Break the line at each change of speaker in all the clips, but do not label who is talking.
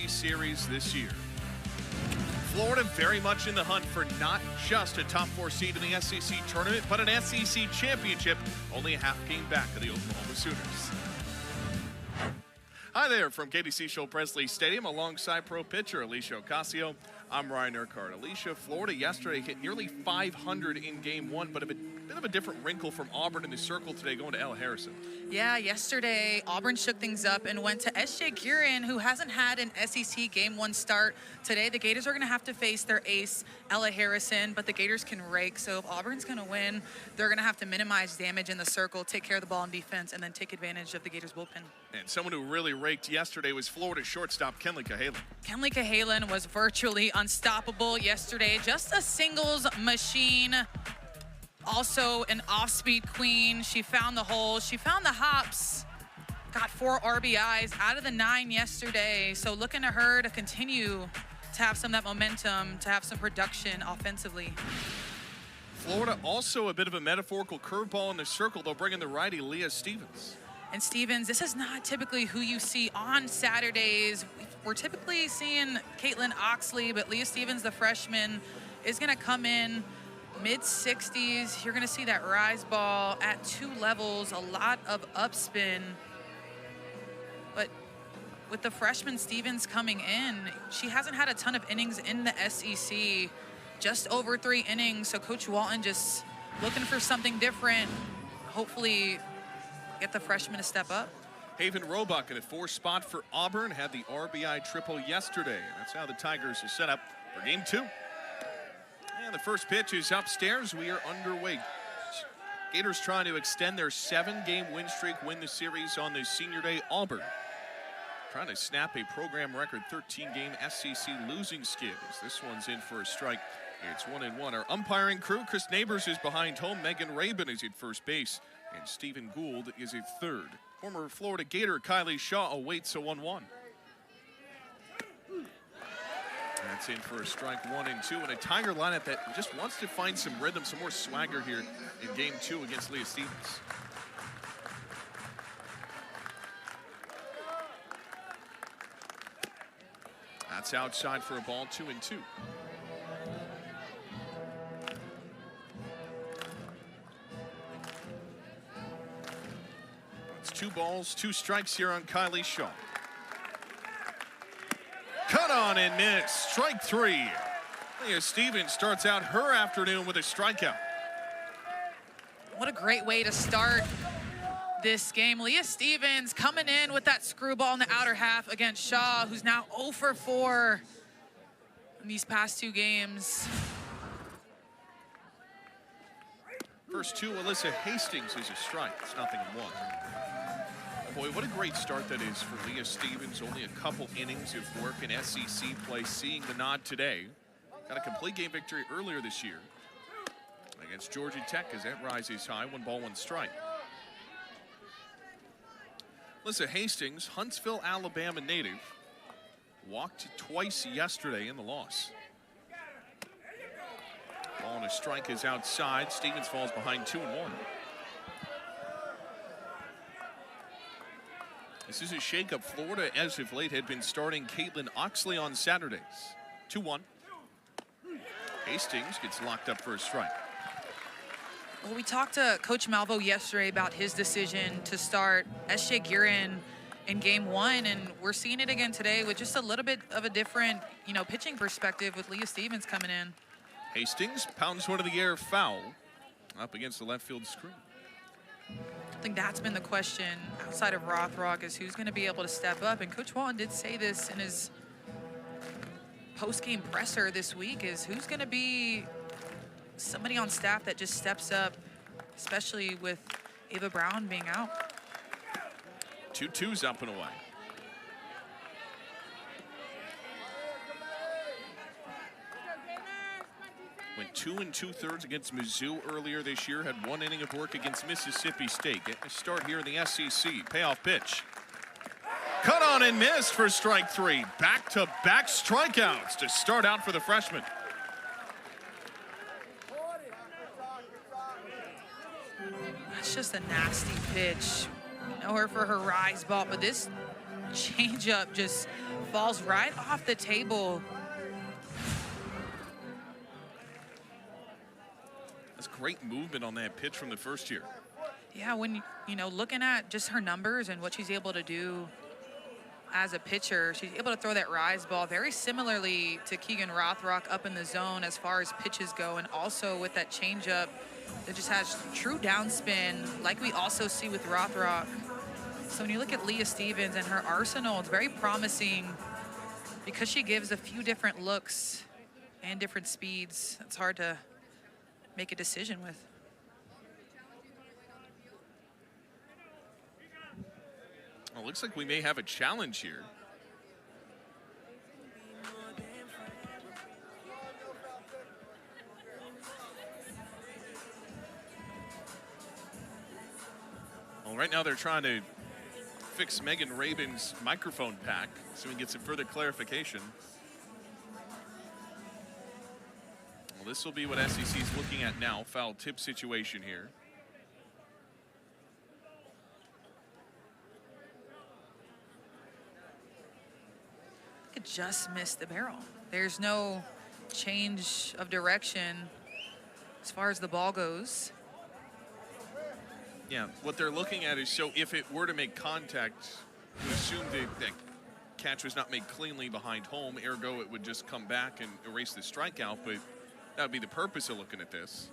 SEC series this year. Florida very much in the hunt for not just a top 4 seed in the SEC tournament, but an SEC championship, only a half game back of the Oklahoma Sooners. Hi there from KDC Show Presley Stadium alongside pro pitcher Alicia Ocasio. I'm Ryan Urquhart. Alicia, Florida yesterday hit nearly 500 in game 1, but a bit of a different wrinkle from Auburn in the circle today going to Ella Harrison.
Yeah, yesterday Auburn shook things up and went to S.J. Guerin, who hasn't had an SEC game 1 start. Today the Gators are going to have to face their ace, Ella Harrison, but the Gators can rake. So if Auburn's going to win, they're going to have to minimize damage in the circle, take care of the ball in defense, and then take advantage of the Gators bullpen.
And someone who really raked yesterday was Florida shortstop Kenley Cahalan.
Kenley Cahalan was virtually unstoppable yesterday. Just a singles machine. Also an off-speed queen. She found the holes. She found the hops. Got 4 RBIs out of the 9 yesterday. So looking to her to continue to have some of that momentum, to have some production offensively.
Florida also a bit of a metaphorical curveball in the circle. They'll bring in the righty Leah Stevens.
And Stevens, this is not typically who you see on Saturdays. We're typically seeing Caitlin Oxley, but Leah Stevens, the freshman, is going to come in mid-60s. You're going to see that rise ball at 2 levels, a lot of upspin. But with the freshman Stevens coming in, she hasn't had a ton of innings in the SEC, just over 3 innings. So Coach Walton just looking for something different, hopefully get the freshman to step up.
Haven Roebuck in a 4 spot for Auburn, had the RBI triple yesterday. That's how the Tigers are set up for game 2. And the first pitch is upstairs. We are underway. Gators trying to extend their 7-game win streak, win the series on the senior day. Auburn trying to snap a program record 13-game SEC losing skid. This one's in for a strike. It's 1-1. Our umpiring crew, Chris Neighbors is behind home. Megan Rabin is at first base. And Stephen Gould is at third. Former Florida Gator Kylie Shaw awaits a 1-1. That's in for a strike 1 and 2. And a Tiger lineup that just wants to find some rhythm, some more swagger here in game 2 against Leah Stevens. That's outside for a ball, 2-2. It's 2 balls, 2 strikes here on Kylie Shaw. Cut on and miss, strike 3. Leah Stevens starts out her afternoon with a strikeout.
What a great way to start this game. Leah Stevens coming in with that screwball in the outer half against Shaw, who's now 0 for 4 in these past 2 games.
First 2, Alyssa Hastings is a strike. It's 0-1. Boy, what a great start that is for Leah Stevens. Only a couple innings of work in SEC play, seeing the nod today. Got a complete game victory earlier this year against Georgia Tech as that rises high, 1 ball, 1 strike. Alyssa Hastings, Huntsville, Alabama native, walked twice yesterday in the loss. Ball and a strike is outside. Stevens falls behind 2-1. This is a shakeup. Florida, as of late, had been starting Caitlin Oxley on Saturdays. 2-1. Hastings gets locked up for a strike.
Well, we talked to Coach Malvo yesterday about his decision to start S.J. Guerin in game 1, and we're seeing it again today with just a little bit of a different, pitching perspective with Leah Stevens coming in.
Hastings pounds one to the air, foul, up against the left field screen.
I think that's been the question outside of Rothrock, is who's going to be able to step up. And Coach Walton did say this in his post-game presser this week, is who's going to be somebody on staff that just steps up, especially with Ava Brown being out.
2-2's up and away. Went 2 2/3 against Mizzou earlier this year. Had 1 inning of work against Mississippi State. Getting a start here in the SEC. Payoff pitch. Cut on and missed for strike 3. Back-to-back strikeouts to start out for the freshman.
That's just a nasty pitch. We know her for her rise ball, but this changeup just falls right off the table.
That's great movement on that pitch from the first year.
Yeah, when, you know, looking at just her numbers and what she's able to do as a pitcher, she's able to throw that rise ball very similarly to Keegan Rothrock up in the zone as far as pitches go, and also with that changeup that just has true downspin like we also see with Rothrock. So when you look at Leah Stevens and her arsenal, it's very promising because she gives a few different looks and different speeds. It's hard to make a decision with.
Well, looks like we may have a challenge here. Well, right now they're trying to fix Megan Rabin's microphone pack so we can get some further clarification. Well, this will be what SEC is looking at now. Foul tip situation here.
It just missed the barrel. There's no change of direction as far as the ball goes.
Yeah, what they're looking at is, so if it were to make contact, you assume that catch was not made cleanly behind home, ergo it would just come back and erase the strikeout, but that would be the purpose of looking at this.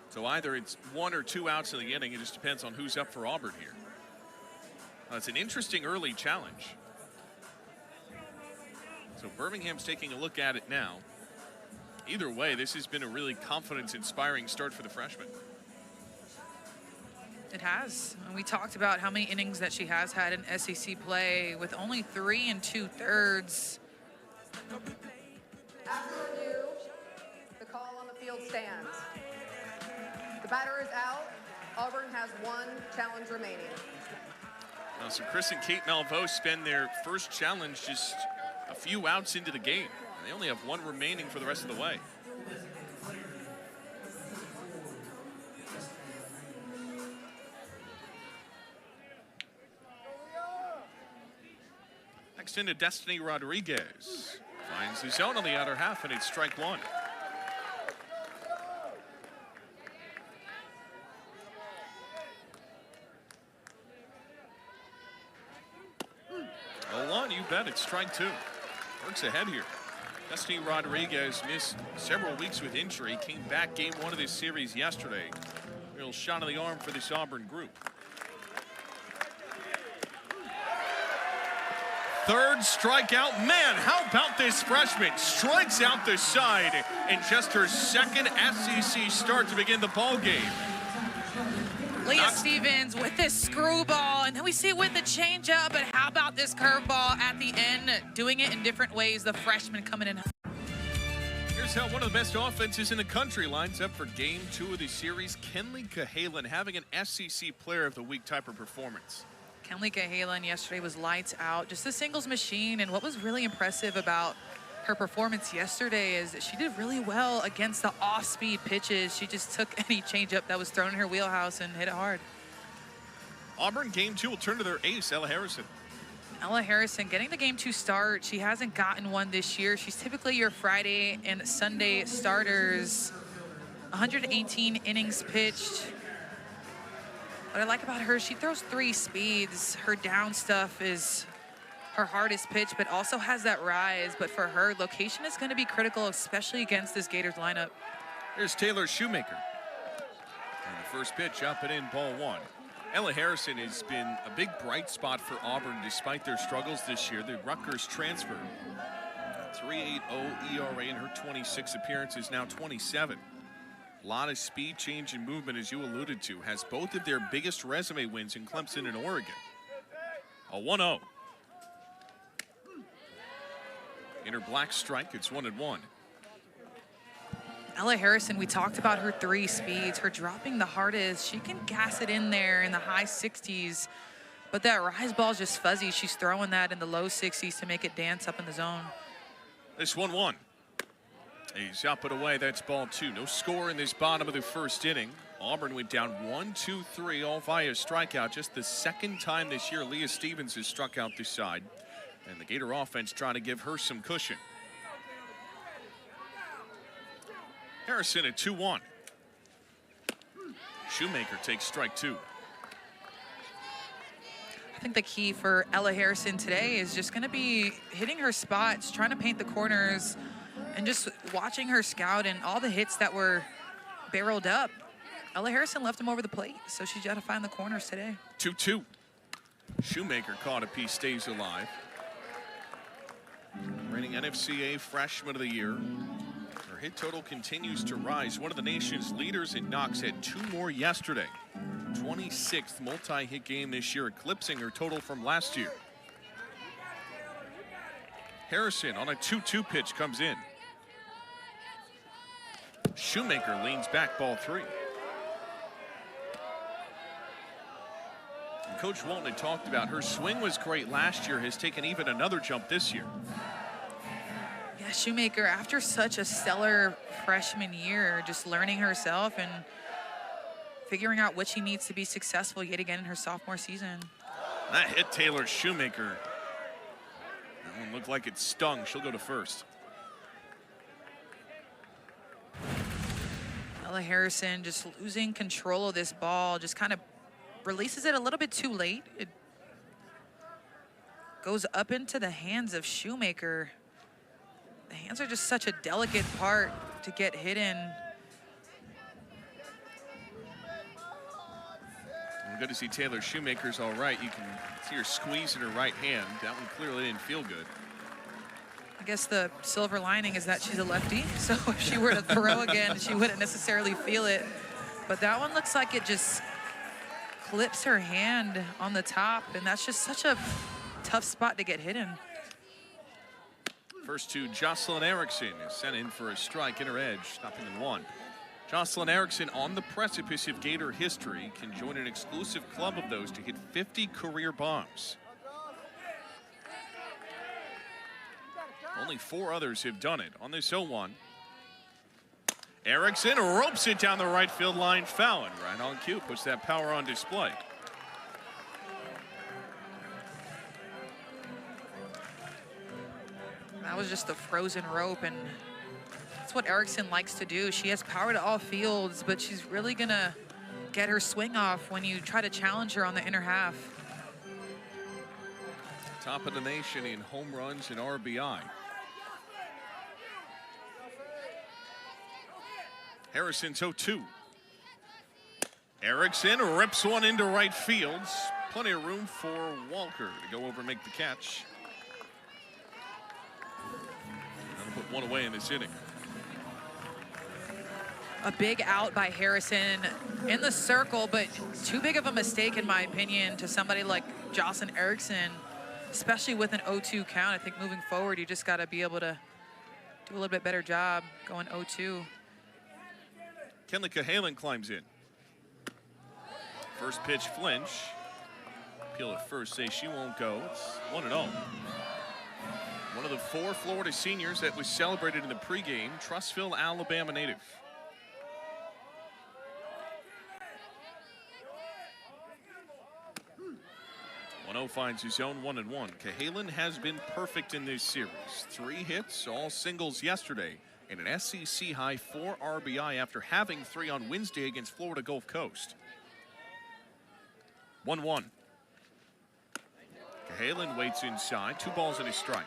So either it's 1 or 2 outs in the inning, it just depends on who's up for Auburn here. It's an interesting early challenge. So Birmingham's taking a look at it now. Either way, this has been a really confidence-inspiring start for the freshman.
It has. And we talked about how many innings that she has had in SEC play with only 3 2/3.
After review, the call on the field stands. The batter is out. Auburn has 1 challenge remaining.
So Chris and Kate Malveaux spend their first challenge just a few outs into the game. They only have 1 remaining for the rest of the way. Next into Destiny Rodriguez. Finds the zone on the outer half, and it's strike 1. You bet, it's strike 2. Works ahead here. Destiny Rodriguez missed several weeks with injury. Came back game 1 of this series yesterday. Real shot in the arm for this Auburn group. Third strikeout. Man, how about this freshman? Strikes out the side in just her second SEC start to begin the ball game.
Leah Stevens with this screwball, and then we see it with the changeup, but how about this curveball at the end, doing it in different ways, the freshman coming in.
Here's how one of the best offenses in the country lines up for game 2 of the series. Kenleigh Cahalan having an SEC Player of the Week type of performance.
Kenleigh Cahalan yesterday was lights out, just a singles machine, and what was really impressive about her performance yesterday is that she did really well against the off-speed pitches. She just took any changeup that was thrown in her wheelhouse and hit it hard.
Auburn game 2 will turn to their ace, Ella Harrison.
Ella Harrison getting the game 2 start. She hasn't gotten one this year. She's typically your Friday and Sunday starters. 118 innings pitched. What I like about her, she throws 3 speeds. Her down stuff is her hardest pitch, but also has that rise. But for her, location is going to be critical, especially against this Gators lineup.
Here's Taylor Shoemaker. And the first pitch up and in, ball 1. Ella Harrison has been a big bright spot for Auburn despite their struggles this year. The Rutgers transfer. 3.80 ERA in her 26 appearances, now 27. A lot of speed, change, and movement, as you alluded to. Has both of their biggest resume wins in Clemson and Oregon. A 1-0. In her black strike, it's 1-1.
Ella Harrison, we talked about her 3 speeds, her dropping the hardest. She can gas it in there in the high 60s, but that rise ball is just fuzzy. She's throwing that in the low 60s to make it dance up in the zone.
This 1-1. He's up and away. That's ball 2. No score in this bottom of the first inning. Auburn went down 1-2-3, all via strikeout. Just the second time this year Leah Stevens has struck out this side. And the Gator offense trying to give her some cushion. Harrison at 2-1. Shoemaker takes strike 2.
I think the key for Ella Harrison today is just going to be hitting her spots, trying to paint the corners, and just watching her scout and all the hits that were barreled up. Ella Harrison left them over the plate, so she's got to find the corners today.
2-2. Shoemaker caught a piece, stays alive. Reigning NFCA Freshman of the Year. Her hit total continues to rise. One of the nation's leaders in knocks had 2 more yesterday. 26th multi-hit game this year, eclipsing her total from last year. Harrison on a 2-2 pitch comes in. Shoemaker leans back, ball 3. And Coach Walton had talked about her swing was great last year, has taken even another jump this year.
Yeah, Shoemaker, after such a stellar freshman year, just learning herself and figuring out what she needs to be successful yet again in her sophomore season.
That hit Taylor Shoemaker. That one looked like it stung. She'll go to first.
Ella Harrison just losing control of this ball, just kind of releases it a little bit too late. It goes up into the hands of Shoemaker. The hands are just such a delicate part to get hit in.
Good to see Taylor Shoemaker's all right. You can see her squeezing her right hand. That one clearly didn't feel good.
I guess the silver lining is that she's a lefty, so if she were to throw again, she wouldn't necessarily feel it. But that one looks like it just clips her hand on the top, and that's just such a tough spot to get hit in.
First to Jocelyn Erickson is sent in for a strike in her edge, nothing in 1. Jocelyn Erickson, on the precipice of Gator history, can join an exclusive club of those to hit 50 career bombs. Only 4 others have done it. On this 0-1, Erickson ropes it down the right field line, Fallon right on cue, puts that power on display.
That was just the frozen rope, and that's what Erickson likes to do. She has power to all fields, but she's really gonna get her swing off when you try to challenge her on the inner half.
Top of the nation in home runs and RBI. Harrison's 0-2. Erickson rips one into right field. Plenty of room for Walker to go over and make the catch. That'll put 1 away in this inning.
A big out by Harrison in the circle, but too big of a mistake, in my opinion, to somebody like Jocelyn Erickson, especially with an 0-2 count. I think moving forward, you just got to be able to do a little bit better job going 0-2.
Kenley Cahalan climbs in. First pitch flinch. Peel at first, say she won't go. It's 1-0. One of the 4 Florida seniors that was celebrated in the pregame, Trussville, Alabama native. Finds his own 1-1. Cahalan has been perfect in this series. 3 hits, all singles yesterday, and an SEC high 4 RBI after having 3 on Wednesday against Florida Gulf Coast. 1-1. Cahalan waits inside, 2 balls and a strike.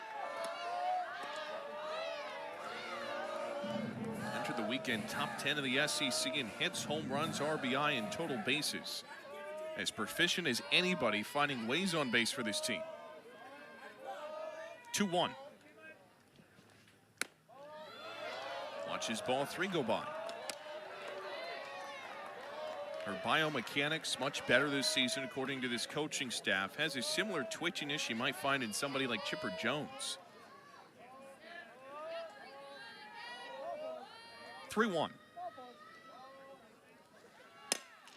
Entered the weekend top 10 of the SEC in hits, home runs, RBI, and total bases. As proficient as anybody finding ways on base for this team. 2-1. Watches ball 3 go by. Her biomechanics much better this season, according to this coaching staff. Has a similar twitchiness you might find in somebody like Chipper Jones. 3-1.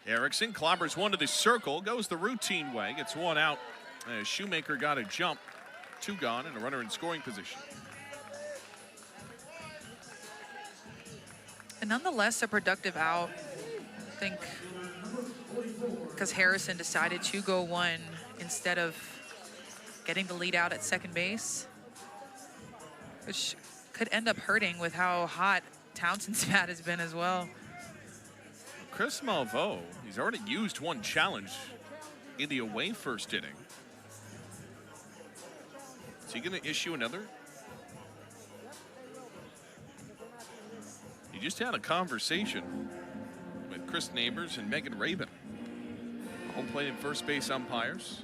Erickson clobbers one to the circle, goes the routine way, gets 1 out. Shoemaker got a jump, 2 gone, and a runner in scoring position.
And nonetheless, a productive out. think because Harrison decided to go one instead of getting the lead out at second base, which could end up hurting with how hot Townsend's bat has been as well.
Chris Malveaux, he's already used one challenge in the away first inning. Is he going to issue another? He just had a conversation with Chris Neighbors and Megan Rabin, home plate and first base umpires.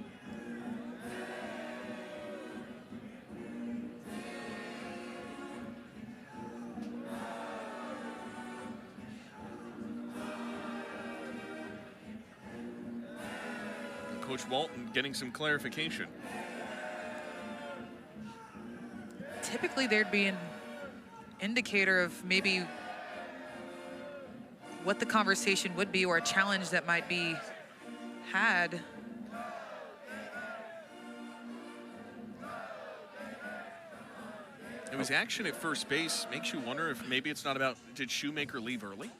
And Coach Walton getting some clarification.
Typically there'd be an indicator of maybe what the conversation would be or a challenge that might be had.
It was action at first base. Makes you wonder if maybe it's not about, did Shoemaker leave early?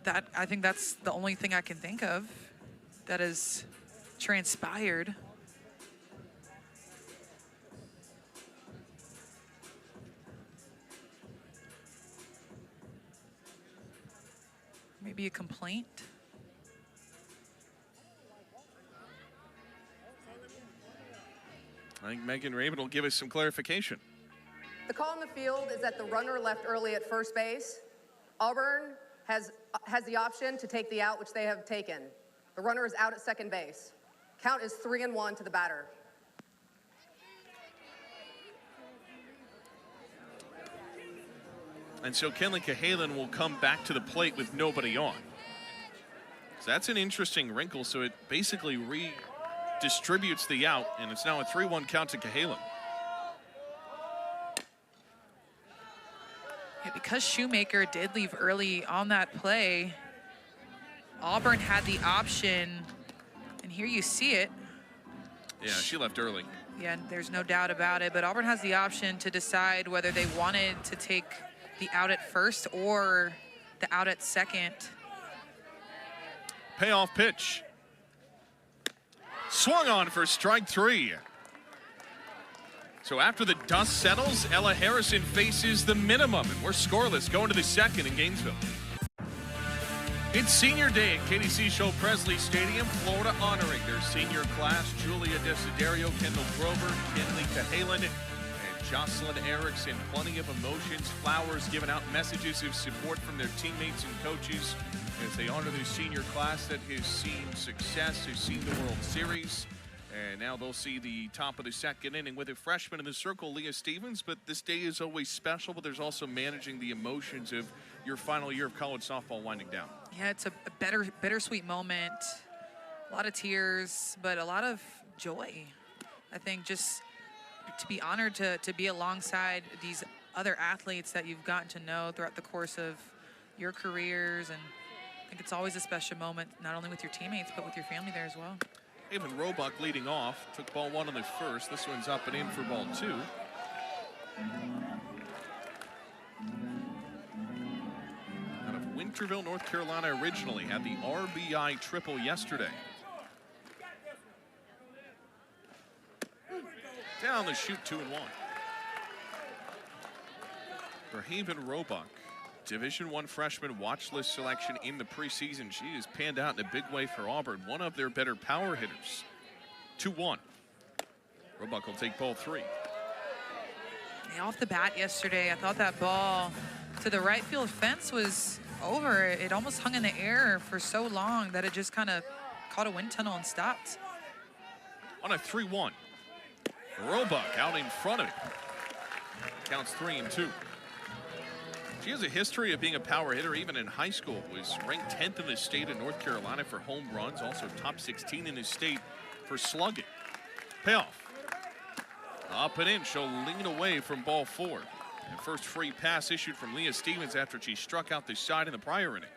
That, I think that's the only thing I can think of that has transpired. Maybe a complaint.
I think Megan Rabin will give us some clarification.
The call in the field is that the runner left early at first base. Auburn has the option to take the out, which they have taken. The runner is out at second base. Count is 3-1 to the batter.
And so Kenley Cahalan will come back to the plate with nobody on. So that's an interesting wrinkle. So it basically redistributes the out, and it's now a 3-1 count to Cahalan.
Yeah, because Shoemaker did leave early on that play, Auburn had the option, and here you see it.
Yeah, she left early.
Yeah, there's no doubt about it, but Auburn has the option to decide whether they wanted to take the out at first or the out at second.
Payoff pitch. Swung on for strike three. So after the dust settles, Ella Harrison faces the minimum, and we're scoreless going to the second in Gainesville. It's senior day at KDC Show Presley Stadium, Florida, honoring their senior class. Julia Desiderio, Kendall Grover, Kenley Cahalan, and Jocelyn Erickson. Plenty of emotions, flowers, giving out messages of support from their teammates and coaches as they honor their senior class that has seen success, has seen the World Series. And now they'll see the top of the second inning with a freshman in the circle, Leah Stevens. But this day is always special, but there's also managing the emotions of your final year of college softball winding down.
Yeah, it's a bittersweet moment. A lot of tears, but a lot of joy. I think just to be honored to be alongside these other athletes that you've gotten to know throughout the course of your careers. And I think it's always a special moment, not only with your teammates, but with your family there as well.
Haven Roebuck leading off, took ball one on the first. This one's up and in for ball two. Out of Winterville, North Carolina originally, had the RBI triple yesterday. Down the chute, 2-1. For Haven Roebuck, Division I freshman watch list selection in the preseason. She has panned out in a big way for Auburn, one of their better power hitters. 2-1. Roebuck will take ball three.
Yeah, off the bat yesterday, I thought that ball to the right field fence was over. It almost hung in the air for so long that it just kind of caught a wind tunnel and stopped.
On a 3-1. Roebuck out in front of it. Counts 3-2. She has a history of being a power hitter even in high school. Was ranked 10th in the state of North Carolina for home runs, also top 16 in the state for slugging. Payoff. Up and in, she'll lean away from ball four. And first free pass issued from Leah Stevens after she struck out the side in the prior inning.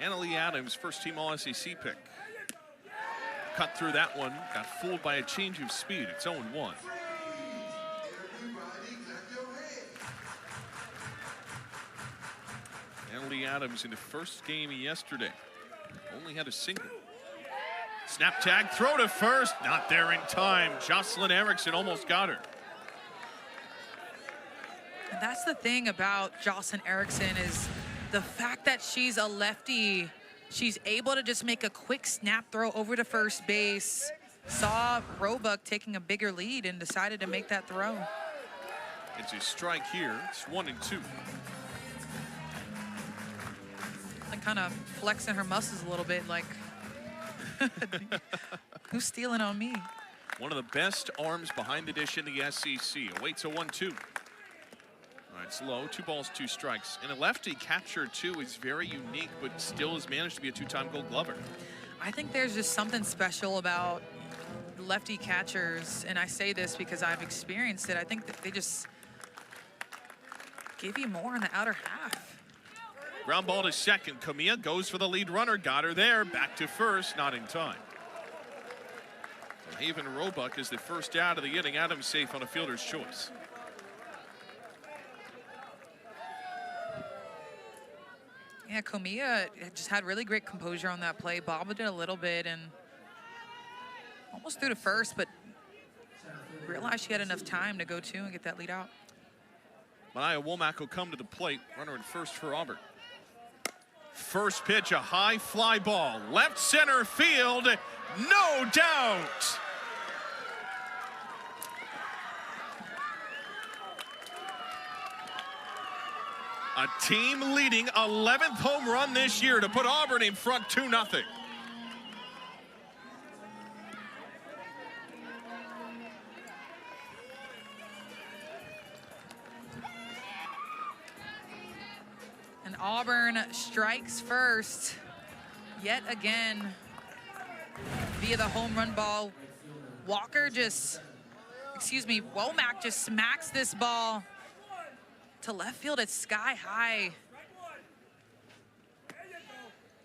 Annalie Adams, first team All-SEC pick. cut through that one. Got fooled by a change of speed. It's 0-1. Emily Adams in the first game yesterday only had a single. Snap tag, throw to first, not there in time. Jocelyn Erickson almost got her.
And that's the thing about Jocelyn Erickson is the fact that she's a lefty. She's able to just make a quick snap throw over to first base. Saw Roebuck taking a bigger lead and decided to make that throw.
It's a strike here. It's 1-2.
And kind of flexing her muscles a little bit, like, who's stealing on me?
One of the best arms behind the dish in the SEC. Awaits a 1-2. All right, it's low. 2 balls, 2 strikes. And a lefty catcher, too, is very unique, but still has managed to be a 2-time Gold Glover.
I think there's just something special about lefty catchers, and I say this because I've experienced it. I think that they just give you more in the outer half.
Ground ball to second. Camilla goes for the lead runner. Got her there. Back to first. Not in time. So Haven Roebuck is the first out of the inning. Adams safe on a fielder's choice.
Yeah, Camilla just had really great composure on that play. Bobbled it a little bit and almost threw to first, but realized she had enough time to go to and get that lead out.
Maya Womack will come to the plate. Runner at first for Auburn. First pitch, a high fly ball. Left center field, no doubt. A team leading 11th home run this year to put Auburn in front 2-0.
And Auburn strikes first yet again via the home run ball. Womack just smacks this ball to left field. It's sky high.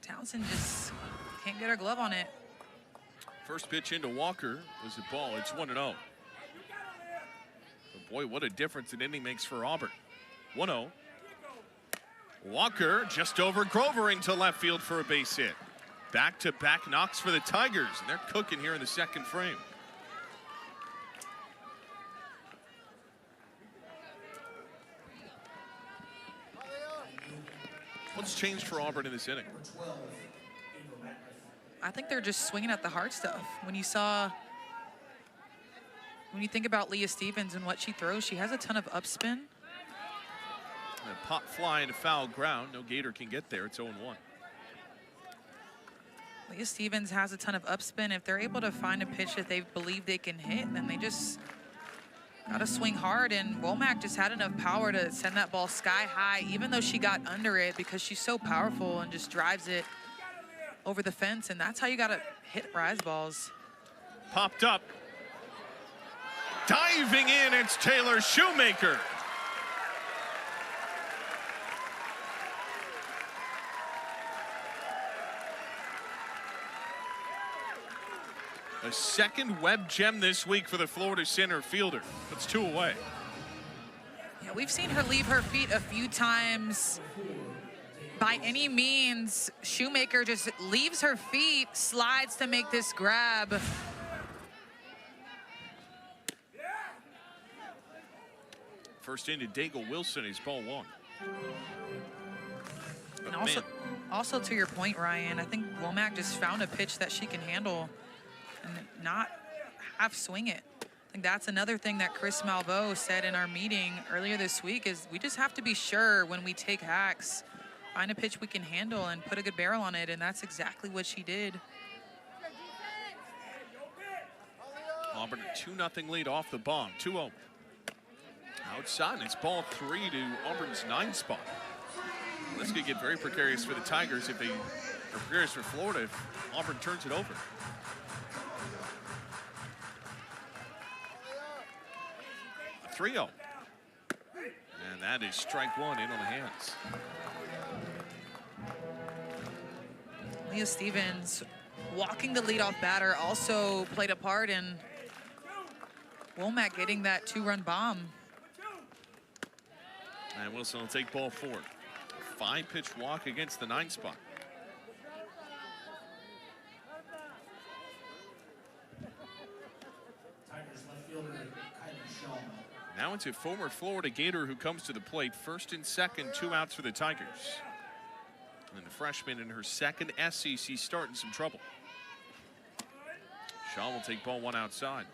Townsend just can't get her glove on it.
First pitch into Walker was a ball. It's 1-0. But boy, what a difference an inning makes for Auburn. 1-0. Walker just over Grover into left field for a base hit. Back-to-back knocks for the Tigers, and they're cooking here in the second frame. What's changed for Auburn in this inning?
I think they're just swinging at the hard stuff. When you think about Leah Stevens and what she throws, she has a ton of upspin.
And a pop fly into foul ground. No Gator can get there. It's 0-1.
Leah Stevens has a ton of upspin. If they're able to find a pitch that they believe they can hit, then they just got to swing hard. And Womack just had enough power to send that ball sky high, even though she got under it, because she's so powerful and just drives it over the fence. And that's how you got to hit rise balls.
Popped up. Diving in, it's Taylor Shoemaker. A second web gem this week for the Florida center fielder. That's 2 away.
Yeah, we've seen her leave her feet a few times. By any means, Shoemaker just leaves her feet, slides to make this grab.
First into Daigle Wilson is ball 1.
And also to your point, Ryan, I think Womack just found a pitch that she can handle and not half swing it. I think that's another thing that Chris Malveaux said in our meeting earlier this week is we just have to be sure when we take hacks, find a pitch we can handle and put a good barrel on it, and that's exactly what she did.
Auburn a 2-0 lead off the bomb. 2-0. Outside, it's ball 3 to Auburn's 9 spot. This could get very precarious for the Tigers if they are precarious for Florida if Auburn turns it over. A 3-0. And that is strike 1 in on the hands.
Leah Stevens walking the leadoff batter also played a part in Womack getting that 2-run bomb.
And Wilson will take ball 4. 5-pitch walk against the 9 spot. Now it's a former Florida Gator who comes to the plate. First and second, 2 outs for the Tigers. And the freshman in her second SEC start in some trouble. Shaw will take ball 1 outside.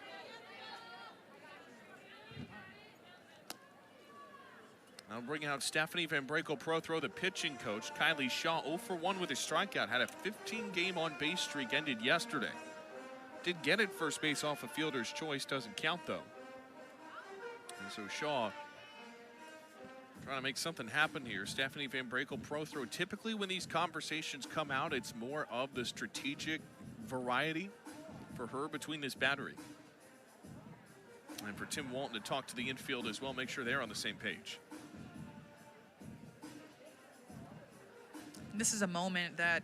Now bring out Stephanie Van Brakel Prothro, the pitching coach. Kylie Shaw 0 for 1 with a strikeout. Had a 15-game on-base streak, ended yesterday. Did get it first base off a fielder's choice, doesn't count though. And so Shaw trying to make something happen here. Stephanie Van Brakel Prothro. Typically when these conversations come out, it's more of the strategic variety for her between this battery. And for Tim Walton to talk to the infield as well, make sure they're on the same page.
This is a moment that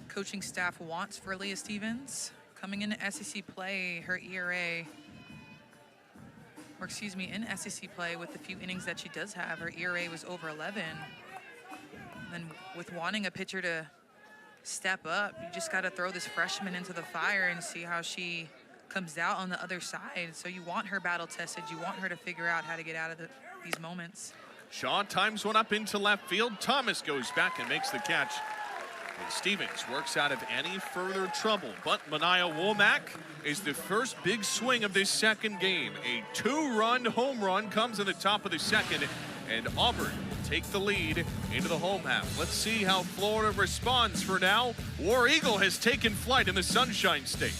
coaching staff wants for Leah Stevens. Coming into SEC play, her ERA, or excuse me, in SEC play with the few innings that she does have, her ERA was over 11. And with wanting a pitcher to step up, you just got to throw this freshman into the fire and see how she comes out on the other side. So you want her battle tested. You want her to figure out how to get out of these moments.
Shaw times one up into left field. Thomas goes back and makes the catch. And Stevens works out of any further trouble. But Mania Womack is the first big swing of this second game. A 2-run home run comes in the top of the second, and Auburn will take the lead into the home half. Let's see how Florida responds. For now, War Eagle has taken flight in the Sunshine State.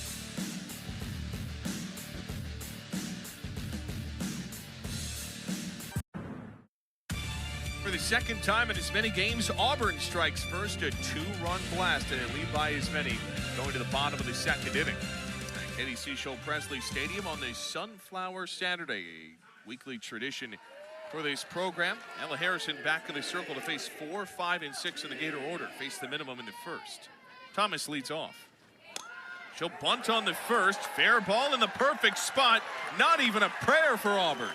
For the second time in as many games, Auburn strikes first, a 2-run blast, and a lead by as many going to the bottom of the second inning. Katie Cecil Presley Stadium on this Sunflower Saturday, a weekly tradition for this program. Ella Harrison back in the circle to face 4, 5, and 6 in the Gator order. Face the minimum in the first. Thomas leads off. She'll bunt on the first. Fair ball in the perfect spot. Not even a prayer for Auburn.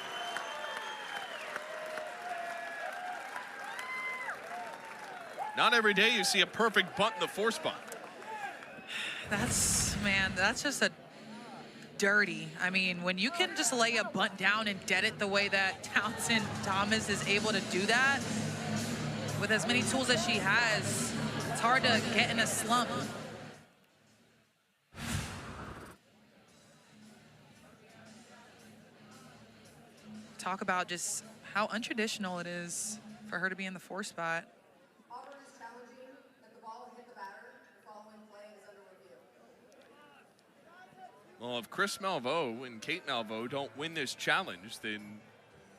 Not every day you see a perfect bunt in the 4 spot.
That's just a dirty. I mean, when you can just lay a bunt down and dead it the way that Townsend Thomas is able to do that, with as many tools as she has, it's hard to get in a slump. Talk about just how untraditional it is for her to be in the 4 spot.
Well, if Chris Malveaux and Kate Malveaux don't win this challenge, then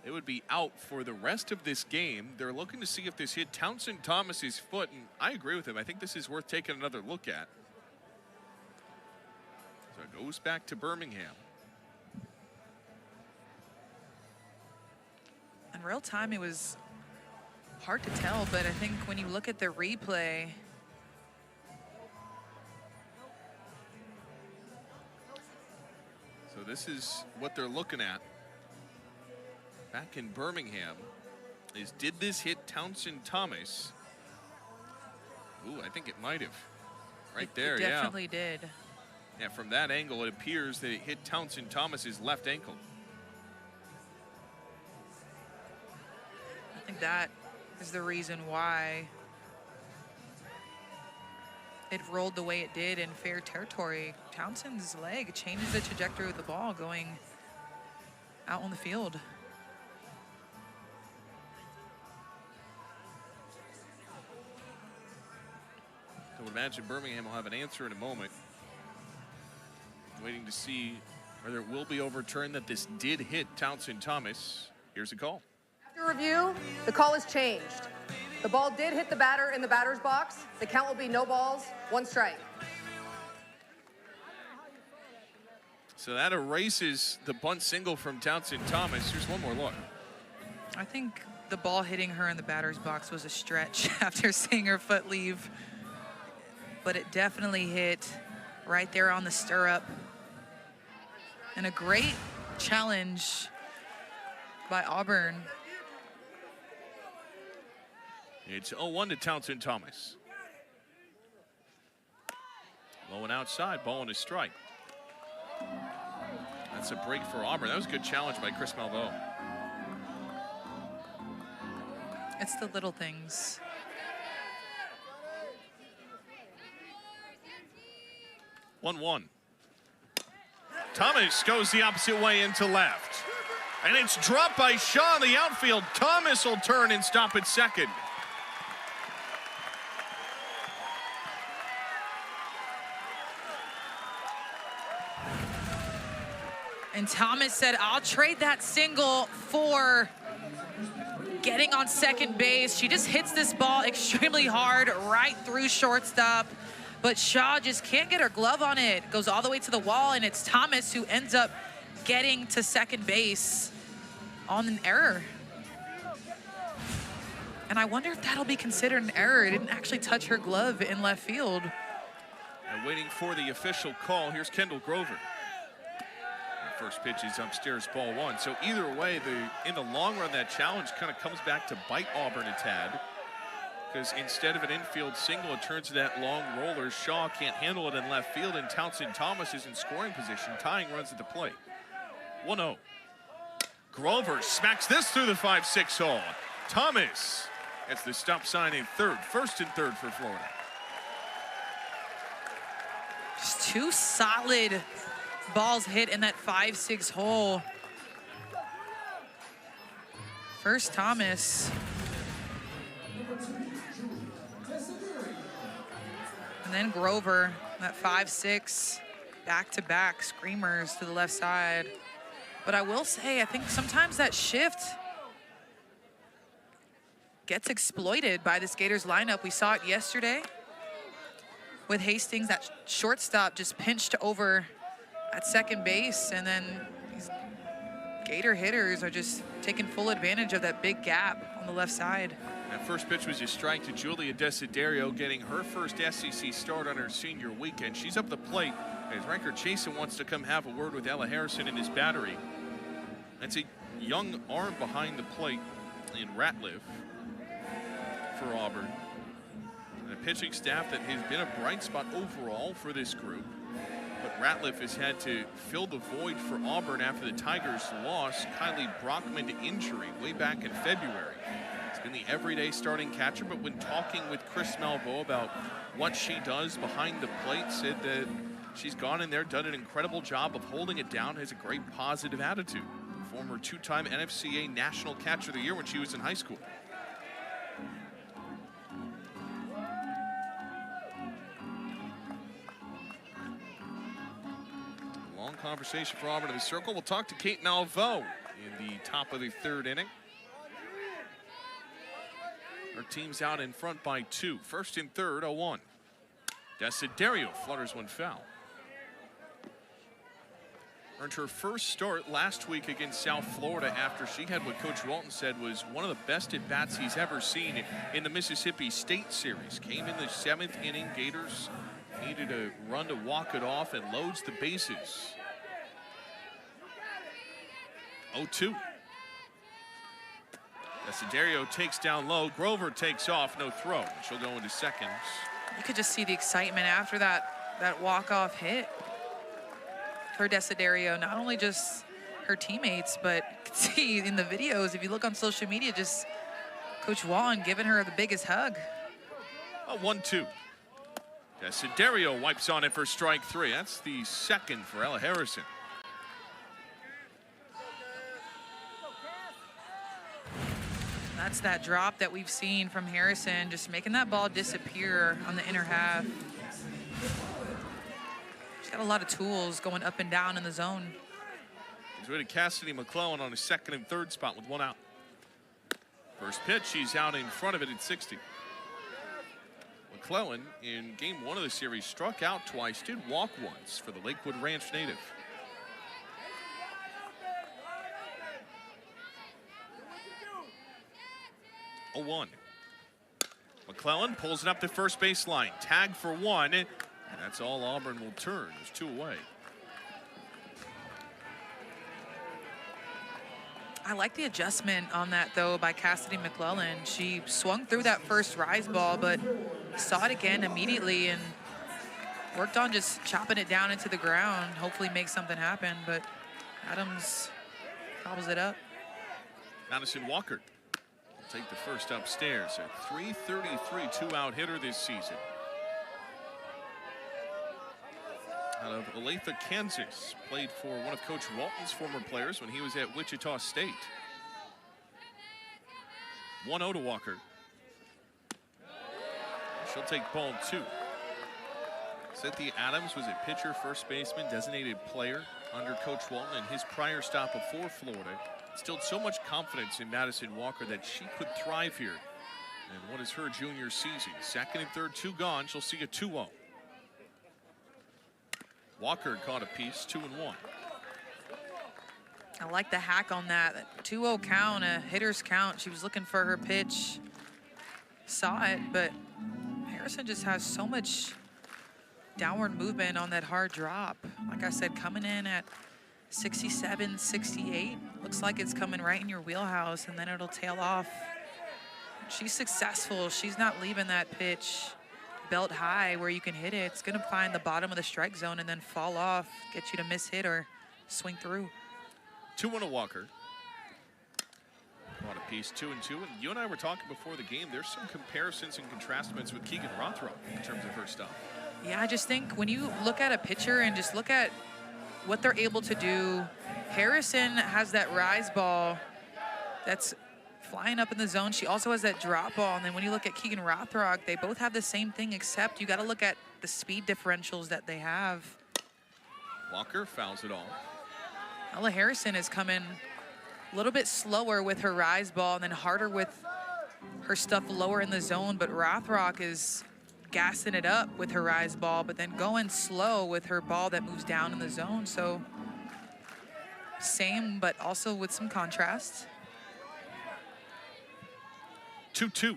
it would be out for the rest of this game. They're looking to see if this hit Townsend Thomas's foot, and I agree with him. I think this is worth taking another look at. So it goes back to Birmingham.
In real time, it was hard to tell, but I think when you look at the replay,
so this is what they're looking at back in Birmingham, is did this hit Townsend Thomas? Ooh, I think it might have. Right there,
it definitely did.
Yeah, from that angle, it appears that it hit Townsend Thomas's left ankle.
I think that is the reason why it rolled the way it did in fair territory. Townsend's leg changes the trajectory of the ball going out on the field.
I would imagine Birmingham will have an answer in a moment. Waiting to see whether it will be overturned that this did hit Townsend Thomas. Here's a call.
After review, the call has changed. The ball did hit the batter in the batter's box. The count will be no balls, 1 strike.
So that erases the bunt single from Townsend Thomas. Here's one more look.
I think the ball hitting her in the batter's box was a stretch after seeing her foot leave, but it definitely hit right there on the stirrup. And a great challenge by Auburn.
It's 0-1 to Townsend Thomas. Low and outside, ball and a strike. That's a break for Auburn. That was a good challenge by Chris Malveaux.
It's the little things.
1-1. Thomas goes the opposite way into left. And it's dropped by Shaw in the outfield. Thomas will turn and stop at second.
And Thomas said, I'll trade that single for getting on second base. She just hits this ball extremely hard right through shortstop. But Shaw just can't get her glove on it. Goes all the way to the wall, and it's Thomas who ends up getting to second base on an error. And I wonder if that'll be considered an error. It didn't actually touch her glove in left field.
And waiting for the official call, here's Kendall Grover. First pitch is upstairs, ball one. So either way, in the long run, that challenge kind of comes back to bite Auburn a tad. Because instead of an infield single, it turns to that long roller. Shaw can't handle it in left field, and Townsend Thomas is in scoring position, tying runs at the plate. 1-0. Grover smacks this through the 5-6 hole. Thomas gets the stop sign in third. First and third for Florida.
Just two solid balls hit in that 5-6 hole. First Thomas. And then Grover, that 5-6, back-to-back screamers to the left side. But I will say, I think sometimes that shift gets exploited by this Gators lineup. We saw it yesterday with Hastings. That shortstop just pinched over at second base, and then these Gator hitters are just taking full advantage of that big gap on the left side.
That first pitch was a strike to Julia Desiderio, getting her first SEC start on her senior weekend. She's up the plate as Riker Chasen wants to come have a word with Ella Harrison in his battery. That's a young arm behind the plate in Ratliff for Auburn. And a pitching staff that has been a bright spot overall for this group. But Ratliff has had to fill the void for Auburn after the Tigers lost Kylie Brockman to injury way back in February. It's been the everyday starting catcher, but when talking with Chris Malveaux about what she does behind the plate, said that she's gone in there, done an incredible job of holding it down, has a great positive attitude. Former two-time NFCA National Catcher of the Year when she was in high school. Long conversation for Auburn in the circle. We'll talk to Kate Malveaux in the top of the third inning. Our team's out in front by 2. First and third, 0-1. Desiderio flutters one foul. Earned her first start last week against South Florida after she had what Coach Walton said was one of the best at-bats he's ever seen in the Mississippi State Series. Came in the 7th inning. Gators needed a run to walk it off and loads the bases. 0-2. Desiderio takes down low. Grover takes off, no throw. She'll go into seconds.
You could just see the excitement after that walk-off hit for Desiderio. Not only just her teammates, but you can see in the videos, if you look on social media, just Coach Walton giving her the biggest hug.
1-2. Desiderio wipes on it for strike 3. That's the second for Ella Harrison.
That's that drop that we've seen from Harrison, just making that ball disappear on the inner half. She's got a lot of tools going up and down in the zone.
He's ready to Cassidy McClellan on his second and third spot with one out. First pitch, she's out in front of it at 60. McClellan, in game 1 of the series, struck out twice, did walk once for the Lakewood Ranch native. McClellan pulls it up the first base line. Tag for one. And that's all Auburn will turn. There's 2 away.
I like the adjustment on that, though, by Cassidy McClellan. She swung through that first rise ball, but saw it again immediately and worked on just chopping it down into the ground, hopefully make something happen, but Adams gobbles it up.
Madison Walker will take the first upstairs. A .333 two-out hitter this season. Out of Olathe, Kansas. Played for one of Coach Walton's former players when he was at Wichita State. 1-0 to Walker. She'll take ball 2. Cynthia Adams was a pitcher, first baseman, designated player under Coach Walton in his prior stop before Florida. Instilled so much confidence in Madison Walker that she could thrive here. And what is her junior season? Second and third, 2 gone. She'll see a 2-0. Walker caught a piece, 2-1.
I like the hack on that. 2-0 count, a hitter's count. She was looking for her pitch, saw it, but Harrison just has so much downward movement on that hard drop. Like I said, coming in at 67, 68. Looks like it's coming right in your wheelhouse, and then it'll tail off. She's successful. She's not leaving that pitch belt high where you can hit it. It's going to find the bottom of the strike zone and then fall off, get you to miss hit or swing through.
2-1 to Walker. Caught a piece, 2-2. And you and I were talking before the game, there's some comparisons and contrastments with Keegan Rothrock in terms of her stuff.
Yeah, I just think when you look at a pitcher and just look at what they're able to do, Harrison has that rise ball that's flying up in the zone. She also has that drop ball. And then when you look at Keegan Rothrock, they both have the same thing, except you got to look at the speed differentials that they have.
Walker fouls it off.
Ella Harrison is coming a little bit slower with her rise ball and then harder with her stuff lower in the zone. But Rothrock is gassing it up with her rise ball, but then going slow with her ball that moves down in the zone. So same, but also with some contrast.
2-2.